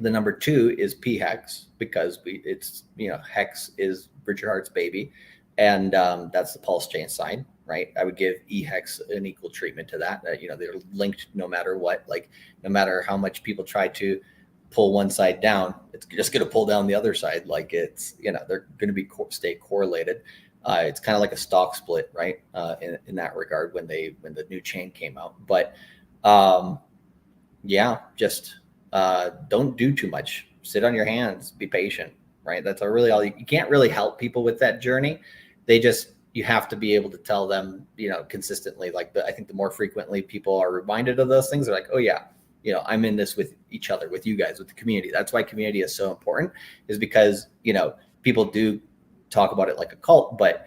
The number two is PHEX, because it's HEX is Richard Heart's baby, and that's the PulseChain side, right? I would give EHEX an equal treatment to that. They're linked no matter what. Like no matter how much people try to pull one side down, it's just going to pull down the other side. Like it's they're going to be stay correlated. It's kind of like a stock split, right? In that regard, when the new chain came out, but just don't do too much. Sit on your hands. Be patient, right? That's really all. You can't really help people with that journey. You have to be able to tell them, consistently. Like I think the more frequently people are reminded of those things, they're like, oh yeah, I'm in this with each other, with you guys, with the community. That's why community is so important, is because, people do talk about it like a cult, but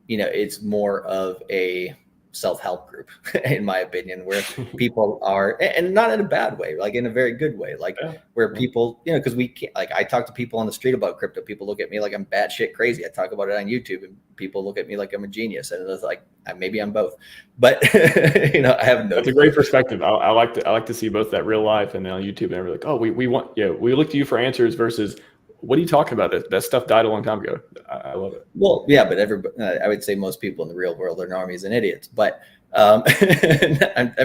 it's more of a self-help group, in my opinion, where people are, and not in a bad way, like in a very good way, like where people, because we can't, like I talk to people on the street about crypto, people look at me like I'm batshit crazy. I talk about it on YouTube and people look at me like I'm a genius, and it's like maybe I'm both, but I have no.
That's a great perspective. I like to see both that real life and then on YouTube, and everyone's like, oh, we want, we look to you for answers versus what are you talking about? That stuff died a long time ago. I love it.
Well, yeah, but I would say most people in the real world are normies and idiots. But I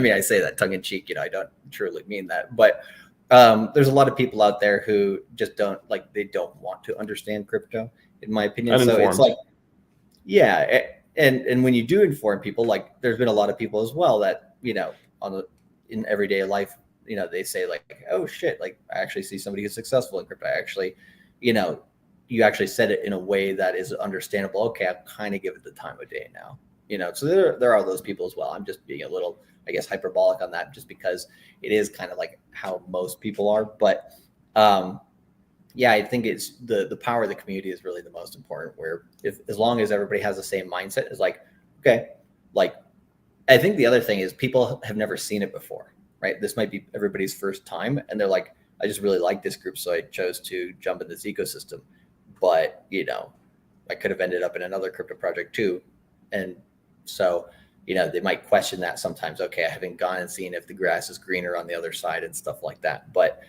mean, I say that tongue in cheek. I don't truly mean that. But there's a lot of people out there who just don't want to understand crypto, in my opinion.
Uninformed.
So it's like, yeah, and when you do inform people, like there's been a lot of people as well that in everyday life, they say like, oh shit, like I actually see somebody who's successful in crypto. I actually, you actually said it in a way that is understandable. Okay, I'll kind of give it the time of day now. So there are those people as well. I'm just being a little, I guess, hyperbolic on that, just because it is kind of like how most people are. But yeah, I think it's the power of the community is really the most important. Where as long as everybody has the same mindset, is like, okay, like I think the other thing is people have never seen it before, right? This might be everybody's first time, and they're like, I just really like this group, so I chose to jump in this ecosystem. But I could have ended up in another crypto project too, and so they might question that sometimes. Okay, I haven't gone and seen if the grass is greener on the other side and stuff like that. But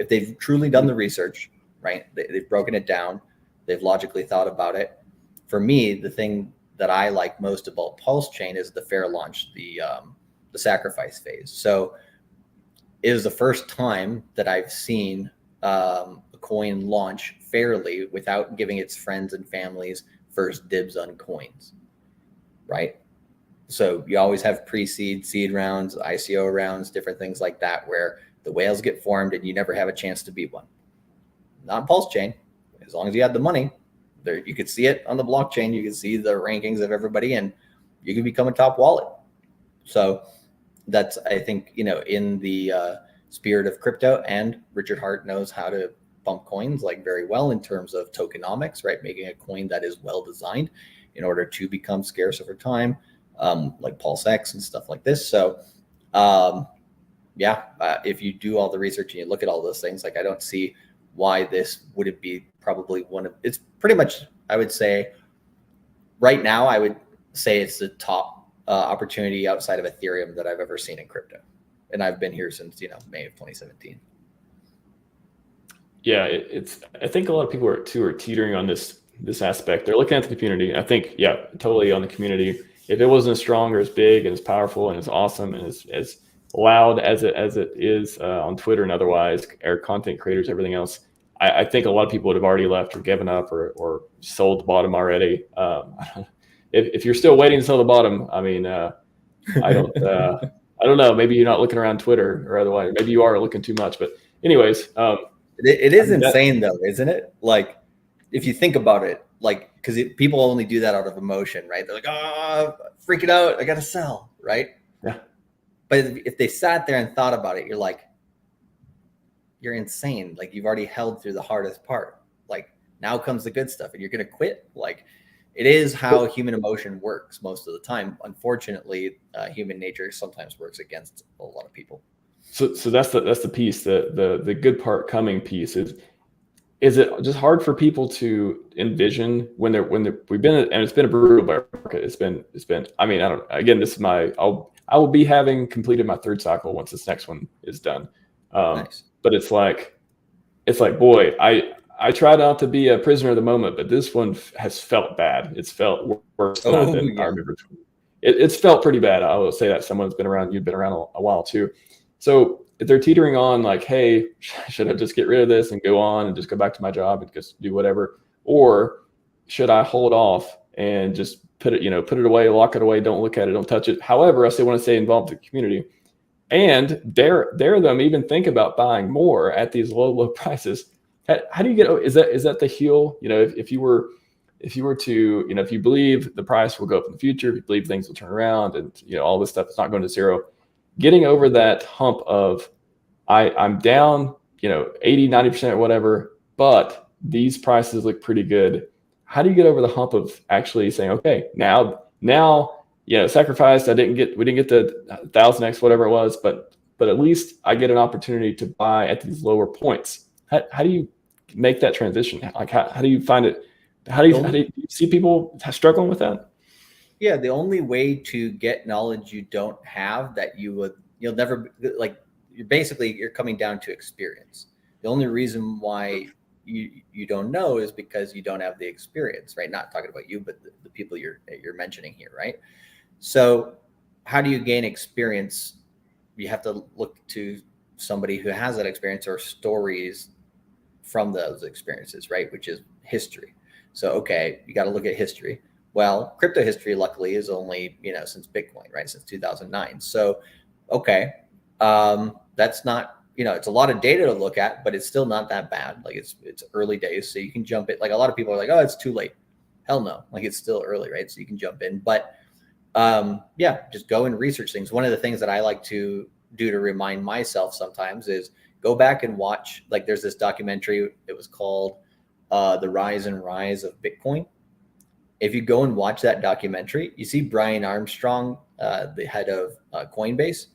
if they've truly done the research, right, they've broken it down, they've logically thought about it. For me, the thing that I like most about PulseChain is the fair launch, the sacrifice phase. So it was the first time that I've seen a coin launch fairly without giving its friends and families first dibs on coins, right? So you always have pre-seed, seed rounds, ICO rounds, different things like that, where the whales get formed and you never have a chance to be one. Not PulseChain. As long as you had the money, there you could see it on the blockchain. You can see the rankings of everybody, and you can become a top wallet. So that's, I think, in the spirit of crypto, and Richard Hart knows how to pump coins like very well in terms of tokenomics, right? Making a coin that is well designed in order to become scarce over time, like PulseX and stuff like this. So if you do all the research and you look at all those things, like I don't see why this wouldn't be probably it's pretty much, I would say right now, I would say it's the top opportunity outside of Ethereum that I've ever seen in crypto. And I've been here since, May of 2017.
Yeah, I think a lot of people are teetering on this aspect. They're looking at the community. I think, yeah, totally on the community. If it wasn't as strong or as big and as powerful and as awesome and as loud as it is on Twitter and otherwise, our content creators, everything else, I think a lot of people would have already left or given up or sold the bottom already. If you're still waiting to sell the bottom, I mean, I don't know. Maybe you're not looking around Twitter or otherwise. Maybe you are looking too much. But anyways,
it is insane though, isn't it? Like, if you think about it, like, because people only do that out of emotion, right? They're like, oh, freaking out, I gotta sell, right?
Yeah.
But if they sat there and thought about it, you're like, you're insane. Like, you've already held through the hardest part. Like, now comes the good stuff, and you're gonna quit. Like, it is how human emotion works most of the time. Unfortunately, human nature sometimes works against a lot of people.
So that's the piece. The good part coming piece is it just hard for people to envision when we've been, and it's been a brutal bear market. It's been. I mean, I don't. Again, this is I will be having completed my third cycle once this next one is done.
Nice.
But it's like, boy, I try not to be a prisoner of the moment, but this one has felt bad. It's felt worse than I remember. It's felt pretty bad. I will say that. Someone's been around. You've been around a while too. So if they're teetering on like, hey, should I just get rid of this and go on and just go back to my job and just do whatever? Or should I hold off and just put it away, lock it away, don't look at it, don't touch it? However, I still want to stay involved in the community and dare them even think about buying more at these low prices. How do you get, is that the heel? If you were to, if you believe the price will go up in the future, if you believe things will turn around and, all this stuff is not going to zero, getting over that hump of I'm down, 80, 90% or whatever, but these prices look pretty good. How do you get over the hump of actually saying, okay, now, sacrificed, we didn't get the 1000x, whatever it was, but at least I get an opportunity to buy at these lower points. How do you make that transition? Like, how do you find it? How do you see people struggling with that?
Yeah, the only way to get knowledge you don't have that you'll never, like, you're coming down to experience. The only reason why you don't know is because you don't have the experience, right? Not talking about you, but the people you're mentioning here, right? So how do you gain experience? You have to look to somebody who has that experience or stories from those experiences, right? Which is history. So, okay, you got to look at history. Well, crypto history, luckily, is only, since Bitcoin, right? Since 2009. So, okay, that's not, it's a lot of data to look at, but it's still not that bad. Like, it's early days. So you can jump in. Like, a lot of people are like, oh, it's too late. Hell no. Like, it's still early, right? So you can jump in. But just go and research things. One of the things that I like to do to remind myself sometimes is go back and watch, like, there's this documentary. It was called The Rise and Rise of Bitcoin. If you go and watch that documentary, you see Brian Armstrong, the head of Coinbase.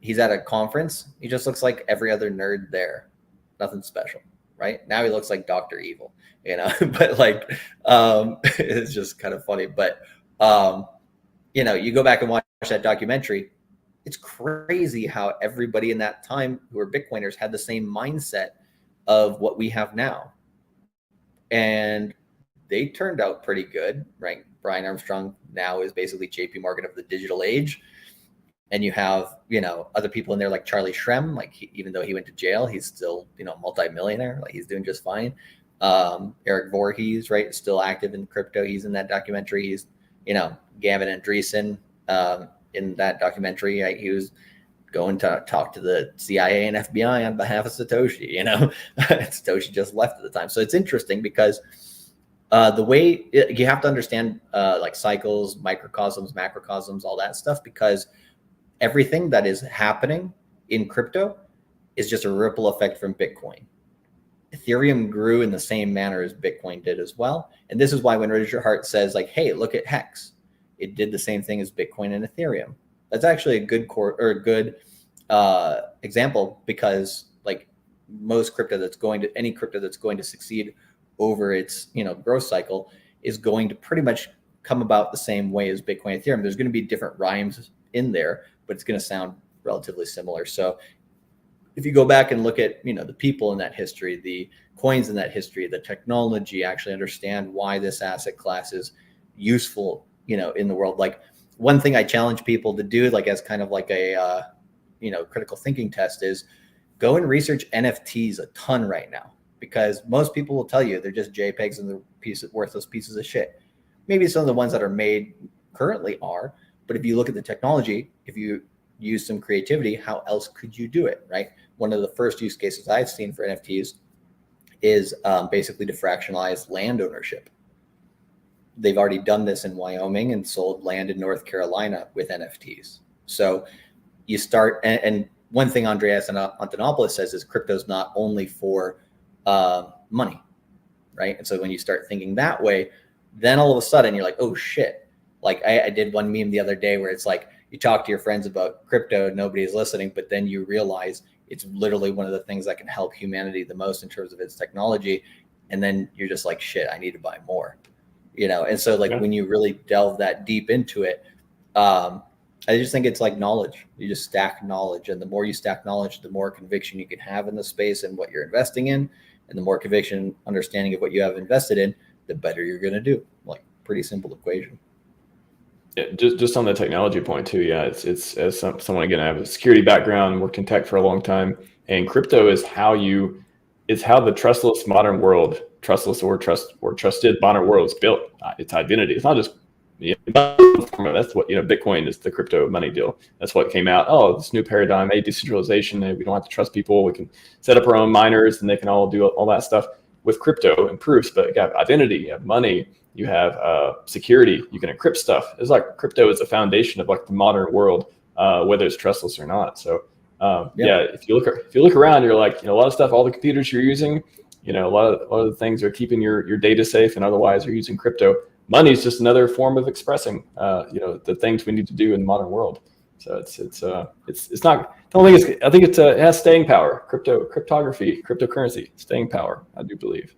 He's at a conference. He just looks like every other nerd there. Nothing special, right? Now he looks like Dr. Evil, but like, it's just kind of funny. But, you go back and watch that documentary. It's crazy how everybody in that time who were Bitcoiners had the same mindset of what we have now. And they turned out pretty good, right? Brian Armstrong now is basically JP Morgan of the digital age. And you have, other people in there like Charlie Shrem, like even though he went to jail, he's still, multimillionaire, like he's doing just fine. Eric Voorhees, right, still active in crypto. He's in that documentary. He's, Gavin Andreessen in that documentary, right? He was going to talk to the CIA and FBI on behalf of Satoshi, Satoshi just left at the time. So it's interesting because the way you have to understand like cycles, microcosms, macrocosms, all that stuff, because everything that is happening in crypto is just a ripple effect from Bitcoin. Ethereum grew in the same manner as Bitcoin did as well. And this is why when Richard Hart says like, hey, look at HEX, it did the same thing as Bitcoin and Ethereum. That's actually a good example, because like most crypto any crypto that's going to succeed over its growth cycle is going to pretty much come about the same way as Bitcoin, Ethereum. There's going to be different rhymes in there, but it's going to sound relatively similar. So if you go back and look at the people in that history, the coins in that history, the technology, actually understand why this asset class is useful in the world. Like, one thing I challenge people to do, like as kind of like a critical thinking test, is go and research NFTs a ton right now, because most people will tell you they're just JPEGs and they're worthless pieces of shit. Maybe some of the ones that are made currently are, but if you look at the technology, if you use some creativity, how else could you do it, right? One of the first use cases I've seen for NFTs is basically to fractionalize land ownership. They've already done this in Wyoming and sold land in North Carolina with NFTs. So you start, and one thing Andreas Antonopoulos says is crypto's not only for money, right? And so when you start thinking that way, then all of a sudden you're like, oh shit. Like I did one meme the other day where it's like, you talk to your friends about crypto, nobody's listening, but then you realize it's literally one of the things that can help humanity the most in terms of its technology. And then you're just like, shit, I need to buy more, And so like when you really delve that deep into it, I just think it's like knowledge. You just stack knowledge. And the more you stack knowledge, the more conviction you can have in the space and what you're investing in. And the more conviction, understanding of what you have invested in, the better you're going to do. Like, pretty simple equation.
Yeah, just on the technology point too. Yeah, it's as someone, again, I have a security background, worked in tech for a long time, and crypto is how the trustless modern world, trustless or trusted modern world is built. It's identity. It's not just that's what Bitcoin is, the crypto money deal. That's what came out. Oh, this new paradigm, decentralization. We don't have to trust people. We can set up our own miners, and they can all do all that stuff with crypto and proofs. But you have identity, you have money. You have security. You can encrypt stuff. It's like crypto is the foundation of like the modern world, whether it's trustless or not. So if you look around, you're like, a lot of stuff, all the computers you're using, A lot of the things are keeping your data safe, and otherwise are using crypto. Money is just another form of expressing, the things we need to do in the modern world. So it's not. I think it has staying power. Cryptography, cryptocurrency, staying power. I do believe.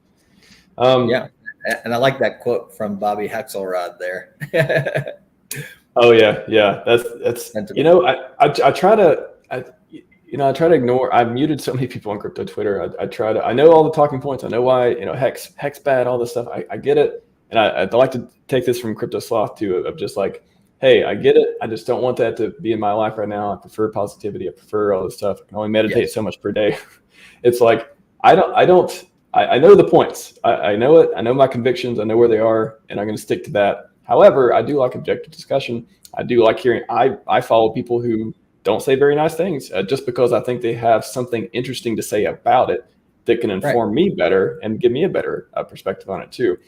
Yeah, and I like that quote from Bobby Hexelrod there.
Oh yeah. That's I try to ignore. I've muted so many people on crypto Twitter. I know all the talking points. I know why, Hex bad, all this stuff. I get it. And I'd like to take this from Crypto Sloth too, of just like, hey, I get it. I just don't want that to be in my life right now. I prefer positivity. I prefer all this stuff. I can only meditate so much per day. It's like, I know the points. I know it. I know my convictions. I know where they are, and I'm going to stick to that. However, I do like objective discussion. I do like hearing. I follow people who don't say very nice things just because I think they have something interesting to say about it that can inform me better and give me a better perspective on it too.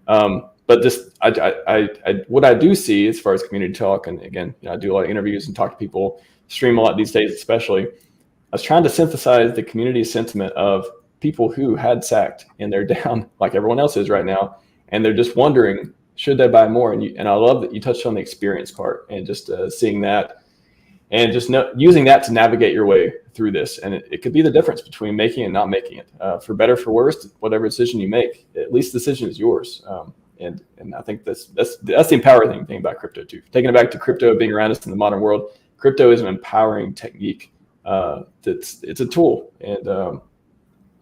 But just what I do see as far as community talk, and again, I do a lot of interviews and talk to people, stream a lot these days, especially. I was trying to synthesize the community sentiment of people who had sacked and they're down like everyone else is right now, and they're just wondering, should they buy more? And I love that you touched on the experience part and just seeing that and just using that to navigate your way through this. And it could be the difference between making and not making it. For better, for worse, whatever decision you make, at least the decision is yours. And I think that's the empowering thing about crypto too. Taking it back to crypto being around us in the modern world, crypto is an empowering technique. It's a tool,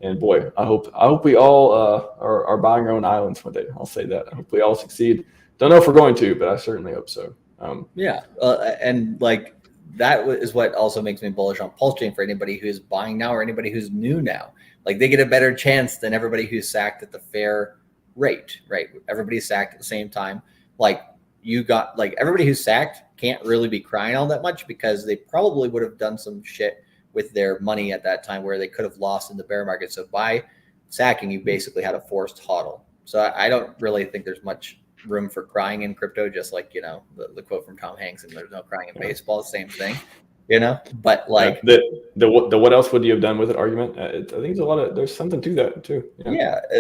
and boy, I hope we all are buying our own islands one day. I'll say that. I hope we all succeed. Don't know if we're going to, but I certainly hope so.
And like that is what also makes me bullish on PulseChain for anybody who's buying now or anybody who's new now. Like they get a better chance than everybody who's sacked at the fair rate, right? Everybody's sacked at the same time. Like everybody who's sacked can't really be crying all that much because they probably would have done some shit with their money at that time where they could have lost in the bear market. So by sacking, you basically had a forced hodl. So I don't really think there's much room for crying in crypto, just like, the quote from Tom Hanks, and there's no crying in baseball, same thing, but like
the what else would you have done with it argument. I think there's something to that too.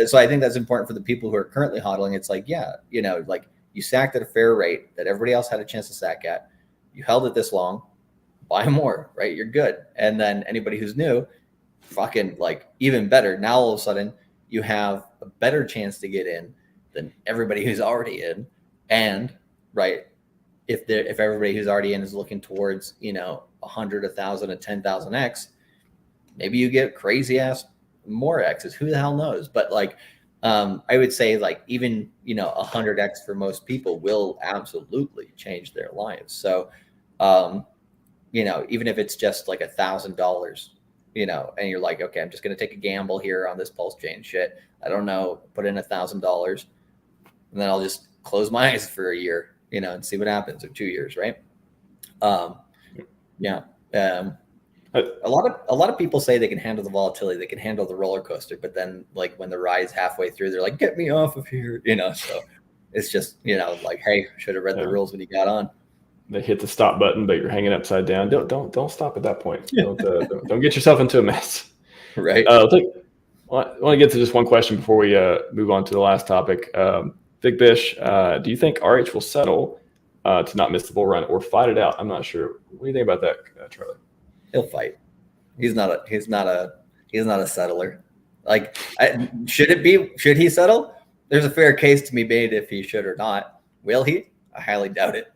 So I think that's important for the people who are currently hodling. It's like, like you sacked at a fair rate that everybody else had a chance to sack at, you held it this long, buy more, right? You're good. And then anybody who's new, fucking like even better. Now all of a sudden you have a better chance to get in than everybody who's already in. And right, if everybody who's already in is looking towards 100, 1,000, and 10,000x, maybe you get crazy ass more X's. Who the hell knows? But like I would say like even 100x for most people will absolutely change their lives. So even if it's just like $1,000, and you're like, okay, I'm just going to take a gamble here on this PulseChain shit. I don't know, put in $1,000 and then I'll just close my eyes for a year, and see what happens, or 2 years. Right. A lot of people say they can handle the volatility, they can handle the roller coaster, but then like when the ride's halfway through, they're like, get me off of here. So it's just, like, hey, should have read the rules when you got on.
They hit the stop button, but you're hanging upside down. Don't stop at that point. Don't get yourself into a mess.
Right.
I want to get to just one question before we move on to the last topic. Big Bish, do you think RH will settle to not miss the bull run or fight it out? I'm not sure. What do you think about that, Charlie?
He'll fight. He's not a settler. Like, should he settle? There's a fair case to be made if he should or not. Will he? I highly doubt it.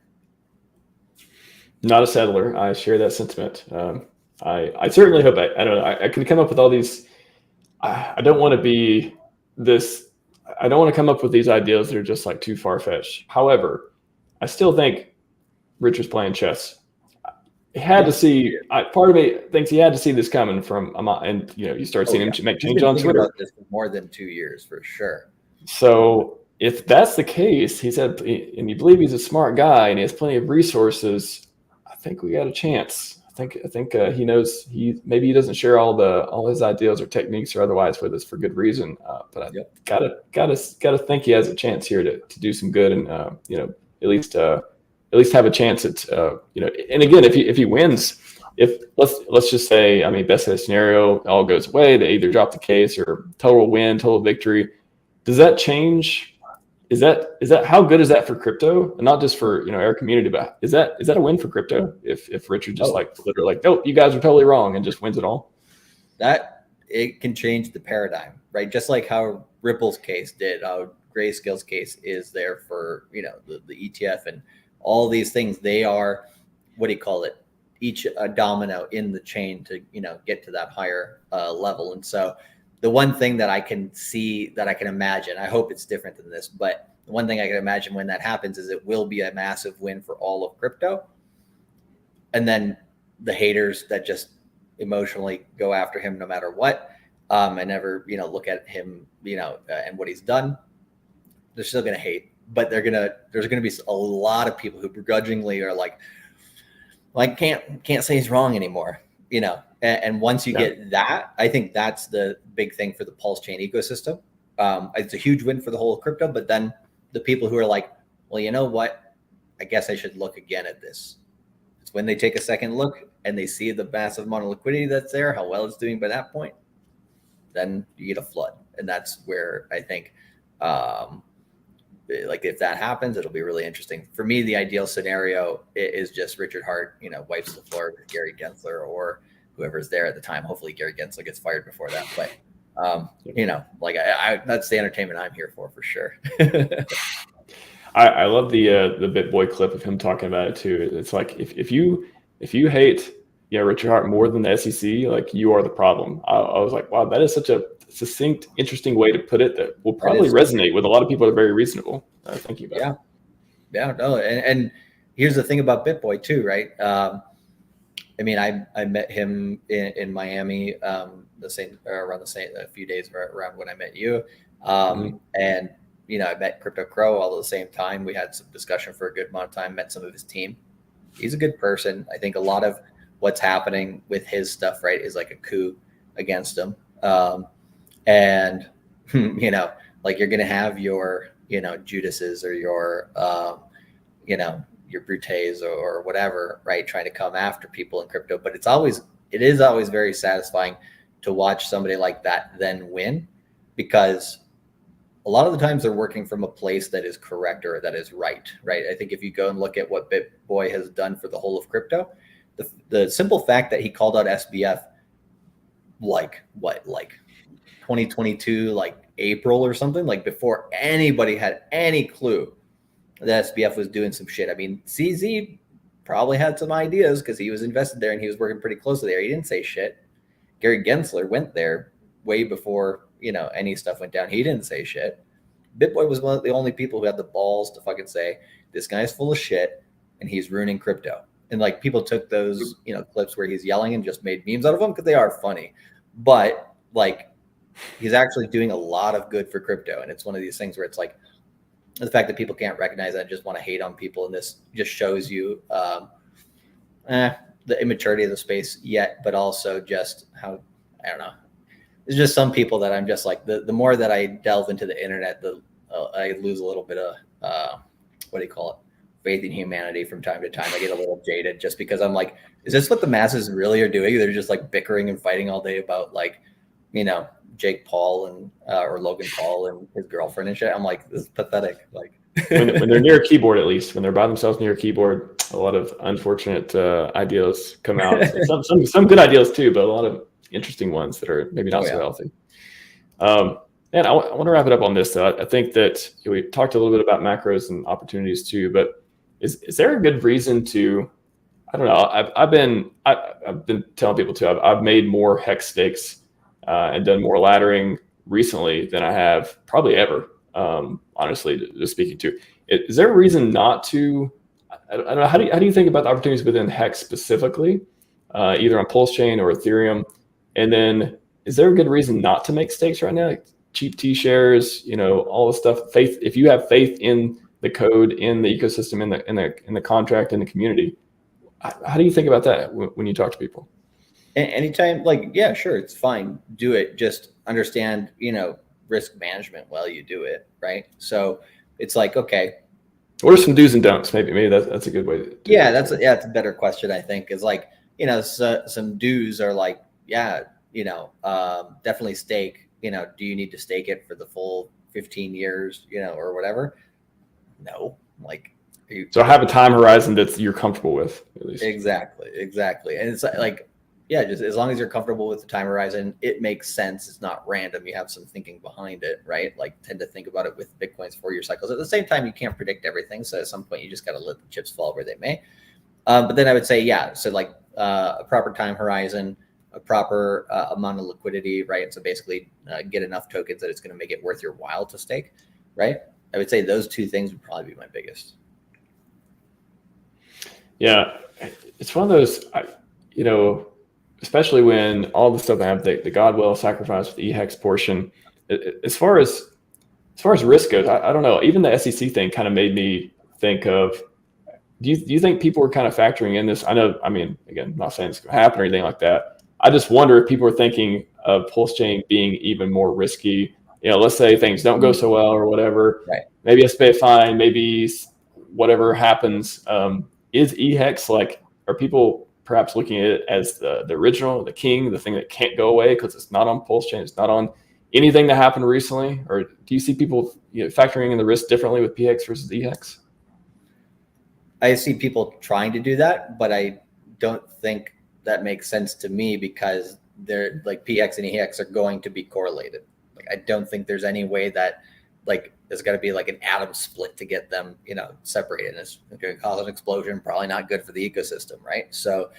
Not a settler. I share that sentiment. I certainly hope I don't know. I can come up with all these. I don't want to be this. I don't want to come up with these ideas that are just like too far fetched. However, I still think Rich was playing chess. He had to see. Part of me thinks he had to see this coming from. And you start seeing him make change on Twitter.
About this for more than 2 years for sure.
So if that's the case, he said, and you believe he's a smart guy and he has plenty of resources, I think we got a chance. I think he knows maybe he doesn't share all his ideas or techniques or otherwise with us for good reason. But I gotta think he has a chance here to do some good and at least have a chance at And again, if he wins, if let's just say, I mean, best case scenario, all goes away. They either drop the case or total win, total victory. Does that change? Is that how good is that for crypto, and not just for our community, but is that a win for crypto if Richard just literally oh, you guys are totally wrong and just wins it all?
That it can change the paradigm, right? Just like how Ripple's case did, how Grayscale's case is there for the ETF and all these things. They are, what do you call it? Each a domino in the chain to get to that higher level. And so the one thing that I can see, that I can imagine, I hope it's different than this, but the one thing I can imagine when that happens is it will be a massive win for all of crypto. And then the haters that just emotionally go after him no matter what, and never look at him and what he's done, they're still gonna hate. But there's gonna be a lot of people who begrudgingly are like, well, I can't say he's wrong anymore, and once you get that, I think that's the big thing for the PulseChain ecosystem. It's a huge win for the whole of crypto, but then the people who are like, well, you know what, I guess I should look again at this. It's when they take a second look and they see the massive amount of liquidity that's there, how well it's doing by that point, then you get a flood. And that's where I think, like if that happens, it'll be really interesting. For me, the ideal scenario is just Richard Hart, wipes the floor with Gary Gensler or whoever's there at the time. Hopefully Gary Gensler gets fired before that. But, like that's the entertainment I'm here for sure.
I love the BitBoy clip of him talking about it too. It's like, if you hate Richard Hart more than the SEC, like you are the problem. I was like, wow, that is such a succinct, interesting way to put it that will probably resonate with a lot of people that are very reasonable thinking about it.
Yeah, no, and here's the thing about BitBoy too, right? I mean, I met him in Miami around the same a few days around when I met you, and I met Crypto Crow all at the same time. We had some discussion for a good amount of time. Met some of his team. He's a good person. I think a lot of what's happening with his stuff, right, is like a coup against him. And like you're gonna have your Judases or your your Brutes or whatever, right, trying to come after people in crypto. But it is always very satisfying to watch somebody like that then win, because a lot of the times they're working from a place that is correct or that is right. I think if you go and look at what BitBoy has done for the whole of crypto, the simple fact that he called out SBF like 2022, like April or something, like before anybody had any clue that SBF was doing some shit. I mean, CZ probably had some ideas because he was invested there and he was working pretty closely there. He didn't say shit. Gary Gensler went there way before any stuff went down. He didn't say shit. BitBoy was one of the only people who had the balls to fucking say, this guy's full of shit and he's ruining crypto. And like people took those clips where he's yelling and just made memes out of them because they are funny. But like he's actually doing a lot of good for crypto. And it's one of these things where it's like the fact that people can't recognize that and just want to hate on people. And this just shows you the immaturity of the space yet, but also just how, I don't know. There's just some people that I'm just like, the more that I delve into the internet, I lose a little bit of, what do you call it? Faith in humanity from time to time. I get a little jaded just because I'm like, is this what the masses really are doing? They're just like bickering and fighting all day about like, Jake Paul and or Logan Paul and his girlfriend and shit. I'm like, this is pathetic. Like
when they're near a keyboard, at least when they're by themselves near a keyboard, a lot of unfortunate ideas come out. some good ideas too, but a lot of interesting ones that are maybe not so healthy. And I want to wrap it up on this though. I think that we talked a little bit about macros and opportunities too, but is there a good reason to? I don't know. I've been telling people too. I've made more HEX stakes and done more laddering recently than I have probably ever. Honestly, just speaking to, is there a reason not to? I don't know. How do you think about the opportunities within HEX specifically, either on PulseChain or Ethereum? And then, is there a good reason not to make stakes right now? Like cheap T shares, all the stuff. Faith. If you have faith in the code, in the ecosystem, in the contract, in the community, how do you think about that when you talk to people?
Anytime, like, yeah, sure, it's fine. Do it. Just understand, risk management while you do it, right? So it's like, okay,
what are some do's and don'ts? Maybe that's a good way to do
it. It's a better question, I think, is like, some dues are like, yeah, definitely stake. Do you need to stake it for the full 15 years, or whatever? No, like.
So have a time horizon that you're comfortable with, at least.
Exactly. And it's like, yeah, just as long as you're comfortable with the time horizon, it makes sense. It's not random. You have some thinking behind it, right? Like tend to think about it with Bitcoin's 4-year cycles. At the same time, you can't predict everything. So at some point, you just got to let the chips fall where they may. But then I would say, yeah, so like a proper time horizon, a proper amount of liquidity, right? So basically get enough tokens that it's going to make it worth your while to stake, right? I would say those two things would probably be my biggest.
Yeah, it's one of those, especially when all the stuff I have, the Godwell sacrifice with the HEX portion, as far as risk goes, I don't know. Even the SEC thing kind of made me think of, do you think people are kind of factoring in this? Again, I'm not saying it's going to happen or anything like that. I just wonder if people are thinking of PulseChain being even more risky. Let's say things don't go so well or whatever.
Right.
Maybe I pay a fine, maybe whatever happens. Is HEX are people perhaps looking at it as the original, the king, the thing that can't go away because it's not on PulseChain, it's not on anything that happened recently? Or do you see people factoring in the risk differently with PX versus HEX?
I see people trying to do that, but I don't think that makes sense to me because they're like PX and EX are going to be correlated. Like I don't think there's any way that like there's got to be like an atom split to get them, separated. It's going to cause an explosion, probably not good for the ecosystem, right? So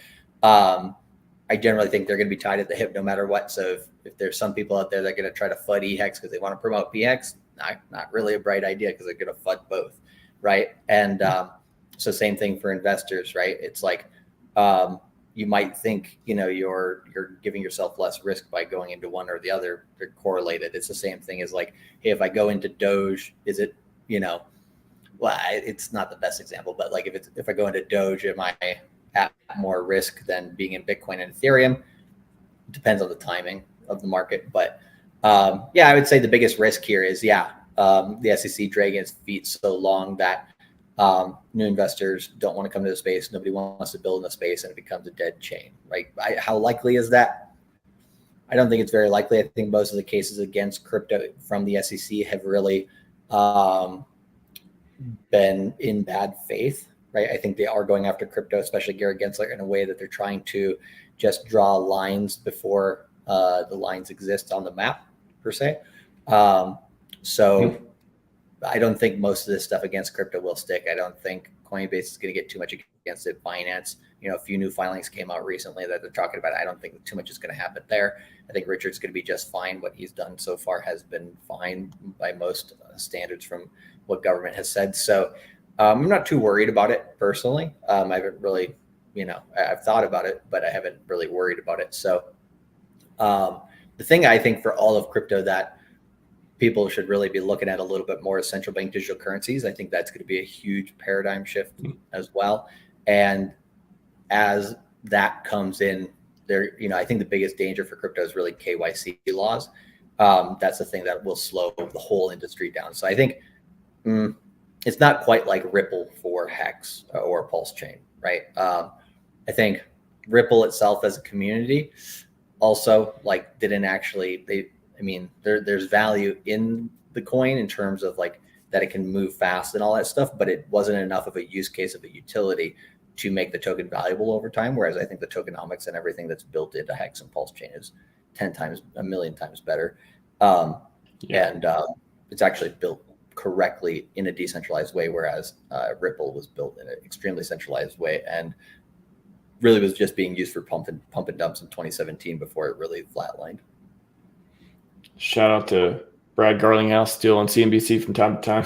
I generally think they're going to be tied at the hip no matter what. So if there's some people out there that are going to try to FUD EX because they want to promote PX, not really a bright idea because they're going to FUD both, right? And so same thing for investors, right? It's like you might think, you're giving yourself less risk by going into one or the other. They're correlated. It's the same thing as like, hey, if I go into Doge, is it, it's not the best example, but like if I go into Doge, am I at more risk than being in Bitcoin and Ethereum? It depends on the timing of the market. But I would say the biggest risk here is, the SEC dragging its feet so long that new investors don't want to come to the space. Nobody wants to build in the space and it becomes a dead chain, right? How likely is that? I don't think it's very likely. I think most of the cases against crypto from the SEC have really been in bad faith, right? I think they are going after crypto, especially Gary Gensler, in a way that they're trying to just draw lines before the lines exist on the map, per se. I don't think most of this stuff against crypto will stick. I don't think Coinbase is going to get too much against it. Binance, a few new filings came out recently that they're talking about. I don't think too much is going to happen there. I think Richard's going to be just fine. What he's done so far has been fine by most standards from what government has said. So I'm not too worried about it personally. I haven't really, I've thought about it, but I haven't really worried about it. So the thing I think for all of crypto that people should really be looking at a little bit more is central bank digital currencies. I think that's going to be a huge paradigm shift as well. And as that comes in there, I think the biggest danger for crypto is really KYC laws. That's the thing that will slow the whole industry down. So I think it's not quite like Ripple for HEX or PulseChain, right? I think Ripple itself as a community also didn't actually, there's value in the coin in terms of that it can move fast and all that stuff, but it wasn't enough of a use case of a utility to make the token valuable over time. Whereas I think the tokenomics and everything that's built into HEX and PulseChain is 10 times, a million times better. And it's actually built correctly in a decentralized way, whereas Ripple was built in an extremely centralized way and really was just being used for pump and dumps in 2017 before it really flatlined.
Shout out to Brad Garlinghouse, still on CNBC from time to time.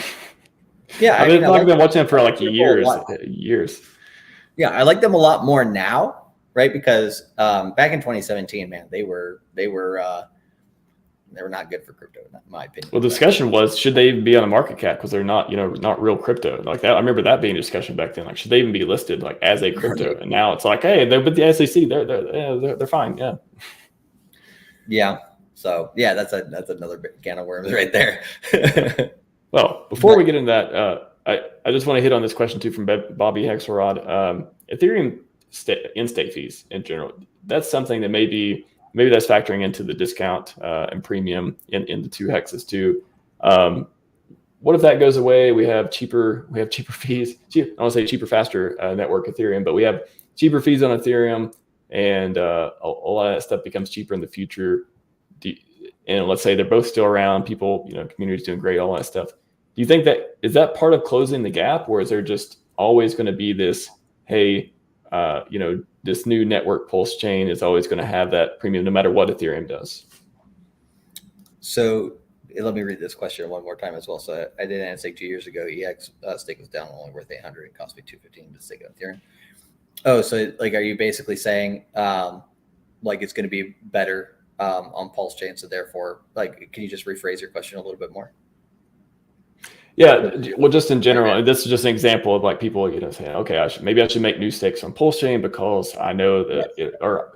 Yeah,
I've been watching him for years.
Yeah, I like them a lot more now, right? Because back in 2017, man, they were not good for crypto, in my opinion.
Well, the discussion was, should they even be on a market cap because they're not, not real crypto like that. I remember that being a discussion back then. Should they even be listed as a crypto? And now it's hey, they're with the SEC. They're fine. Yeah.
Yeah. So yeah, that's another big can of worms right there.
Well, before we get into that, I just want to hit on this question too from Bobby Hexelrod. Ethereum in-state fees in general. That's something that maybe that's factoring into the discount and premium in the two hexes too. What if that goes away? We have cheaper fees. I don't want to say cheaper, faster network Ethereum, but we have cheaper fees on Ethereum, and a lot of that stuff becomes cheaper in the future. And let's say they're both still around, people, community's doing great, all that stuff. Do you think is that part of closing the gap, or is there just always going to be this, hey, this new network PulseChain is always going to have that premium no matter what Ethereum does?
So let me read this question one more time as well. So I did an stake 2 years ago. EX stake was down, only worth 800. It cost me 215 to stake on Ethereum. Oh, so like, are you basically saying like it's going to be better on PulseChain? So therefore, like, can you just rephrase your question a little bit more?
Yeah, well, just in general, this is just an example of like people, saying, okay, I should make new stakes on PulseChain because I know that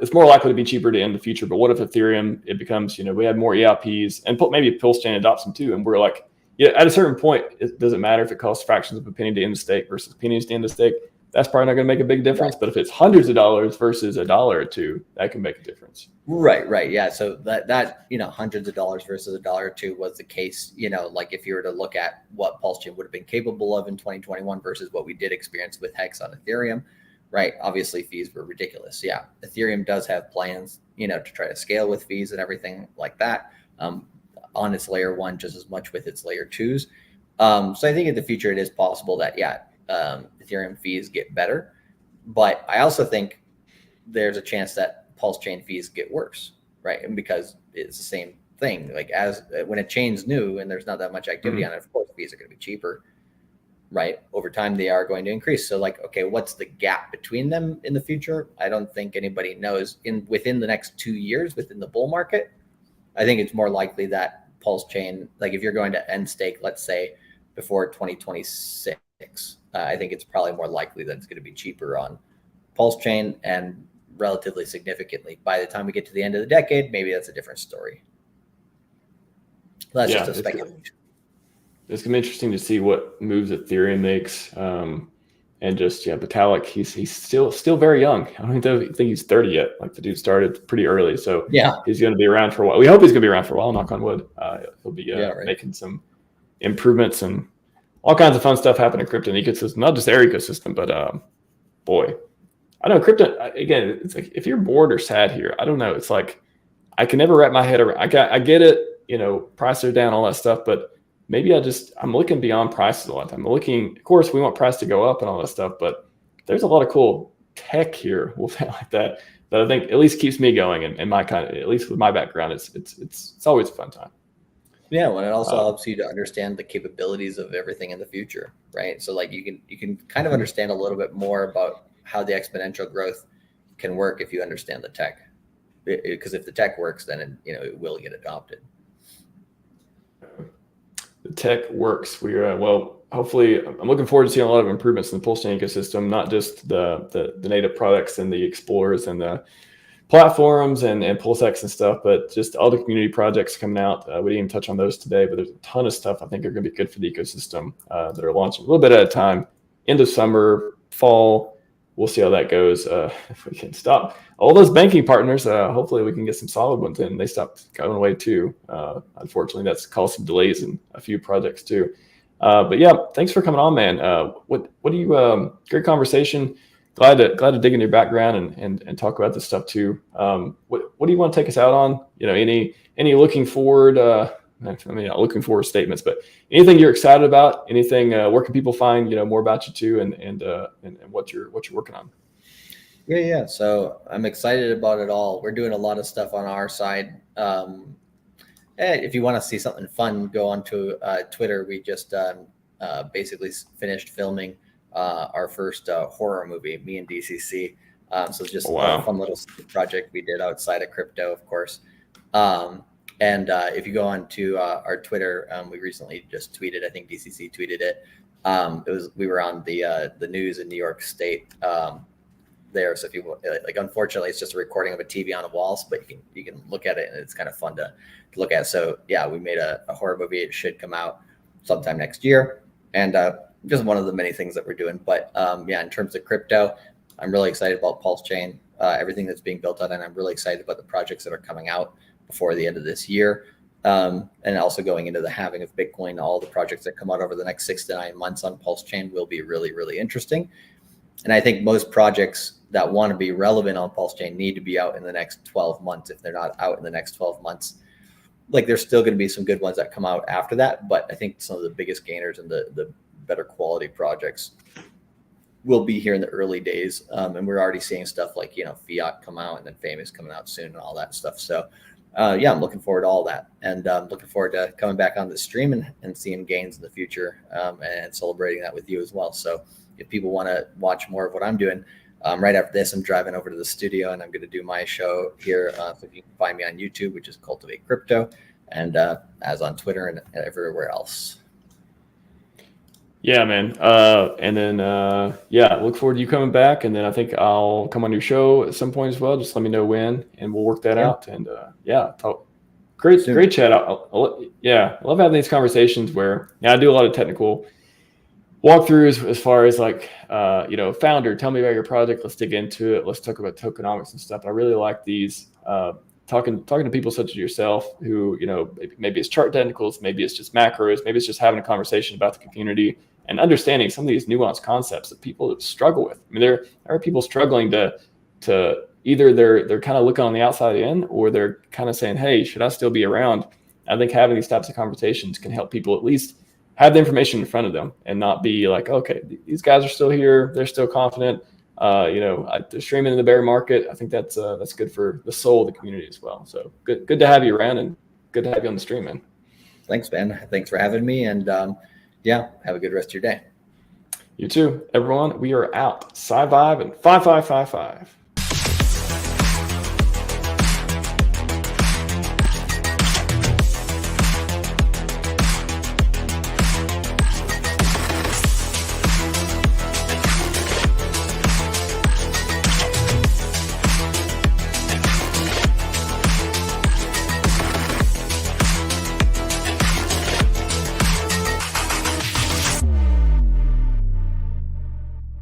it's more likely to be cheaper in the future. But what if Ethereum, it becomes, we have more EIPs and maybe PulseChain adopts them too, and we're like, at a certain point, it doesn't matter if it costs fractions of a penny to end the stake versus pennies to end the stake. That's probably not going to make a big difference. Right. But if it's hundreds of dollars versus $1 or $2, that can make a difference.
Right. Yeah. So that hundreds of dollars versus $1 or $2 was the case, like if you were to look at what PulseChain would have been capable of in 2021 versus what we did experience with HEX on Ethereum, right? Obviously fees were ridiculous. Yeah. Ethereum does have plans, to try to scale with fees and everything like that on its layer 1, just as much with its layer 2s. So I think in the future, it is possible that, Ethereum fees get better, but I also think there's a chance that PulseChain fees get worse, right? And because it's the same thing, like when a chain's new and there's not that much activity on it, of course fees are going to be cheaper, right? Over time they are going to increase. So like, okay, what's the gap between them in the future? I don't think anybody knows. Within the next 2 years, within the bull market, I think it's more likely that PulseChain, like if you're going to end stake, let's say before 2026, I think it's probably more likely that it's going to be cheaper on PulseChain, and relatively significantly by the time we get to the end of the decade, maybe that's a different story. That's just a speculation.
It's going to be interesting to see what moves Ethereum makes. And just, Vitalik, he's still very young. I don't think he's 30 yet. Like the dude started pretty early. So he's going to be around for a while. We hope he's going to be around for a while, knock on wood. He'll be making some improvements and all kinds of fun stuff happen in crypto ecosystem, not just their ecosystem, but boy, I know crypto, again, it's like, if you're bored or sad here, I don't know. It's like, I can never wrap my head around, I get it, prices are down, all that stuff, but maybe I'm looking beyond prices a lot of time. I'm looking, of course, we want price to go up and all that stuff, but there's a lot of cool tech here, we'll say like that I think at least keeps me going and my at least with my background, it's always a fun time.
Yeah, well, it also helps you to understand the capabilities of everything in the future, right? So like you can kind of understand a little bit more about how the exponential growth can work if you understand the tech. Because if the tech works, then it will get adopted.
The tech works. Hopefully, I'm looking forward to seeing a lot of improvements in the PulseChain ecosystem, not just the native products and the explorers and the platforms and PulseX and stuff, but just all the community projects coming out. We didn't even touch on those today, but there's a ton of stuff I think are going to be good for the ecosystem that are launching a little bit at a time. End of summer, fall, we'll see how that goes. If we can stop all those banking partners, hopefully we can get some solid ones in. They stopped going away too. Unfortunately, that's caused some delays in a few projects too. But yeah, thanks for coming on, man. What do you? Great conversation. Glad to dig in your background and talk about this stuff too. What do you want to take us out on? Any looking forward? Not looking forward statements, but anything you're excited about? Anything? Where can people find more about you too, and what you're working on?
Yeah. So I'm excited about it all. We're doing a lot of stuff on our side. If you want to see something fun, go onto Twitter. We just basically finished filming our first horror movie, me and DCC. So it's just a fun little project we did outside of crypto, of course. And if you go on to our Twitter, we recently just tweeted, I think DCC tweeted it. We were on the news in New York State there. So if you unfortunately, it's just a recording of a TV on a wall, but you can look at it and it's kind of fun to look at. So yeah, we made a horror movie. It should come out sometime next year. And just one of the many things that we're doing. But in terms of crypto, I'm really excited about PulseChain, everything that's being built on, and I'm really excited about the projects that are coming out before the end of this year. And also going into the halving of Bitcoin, all the projects that come out over the next 6 to 9 months on PulseChain will be really, really interesting. And I think most projects that want to be relevant on PulseChain need to be out in the next 12 months. If they're not out in the next 12 months, like there's still going to be some good ones that come out after that. But I think some of the biggest gainers and the better quality projects will be here in the early days. And we're already seeing stuff like, Fiat come out, and then Famous coming out soon and all that stuff. So yeah, I'm looking forward to all that, and looking forward to coming back on the stream and seeing gains in the future, and celebrating that with you as well. So if people want to watch more of what I'm doing, right after this, I'm driving over to the studio and I'm going to do my show here. So you can find me on YouTube, which is Cultivate Crypto, and as on Twitter and everywhere else.
Yeah, man. And then, yeah, look forward to you coming back. And then I think I'll come on your show at some point as well. Just let me know when, and we'll work that out. And yeah, great chat. I love having these conversations where I do a lot of technical walkthroughs as far as like, founder, tell me about your project. Let's dig into it. Let's talk about tokenomics and stuff. I really like these, talking to people such as yourself who, maybe it's chart technicals, maybe it's just macros, maybe it's just having a conversation about the community and understanding some of these nuanced concepts that people struggle with. I mean, there are people struggling to either they're kind of looking on the outside in, or they're kind of saying, hey, should I still be around? I think having these types of conversations can help people at least have the information in front of them and not be like, okay, these guys are still here. They're still confident. They're streaming in the bear market. I think that's good for the soul of the community as well. So good to have you around, and good to have you on the stream, man.
Thanks, Ben. Thanks for having me. And yeah, have a good rest of your day.
You too, everyone. We are out. Scivive and 5555.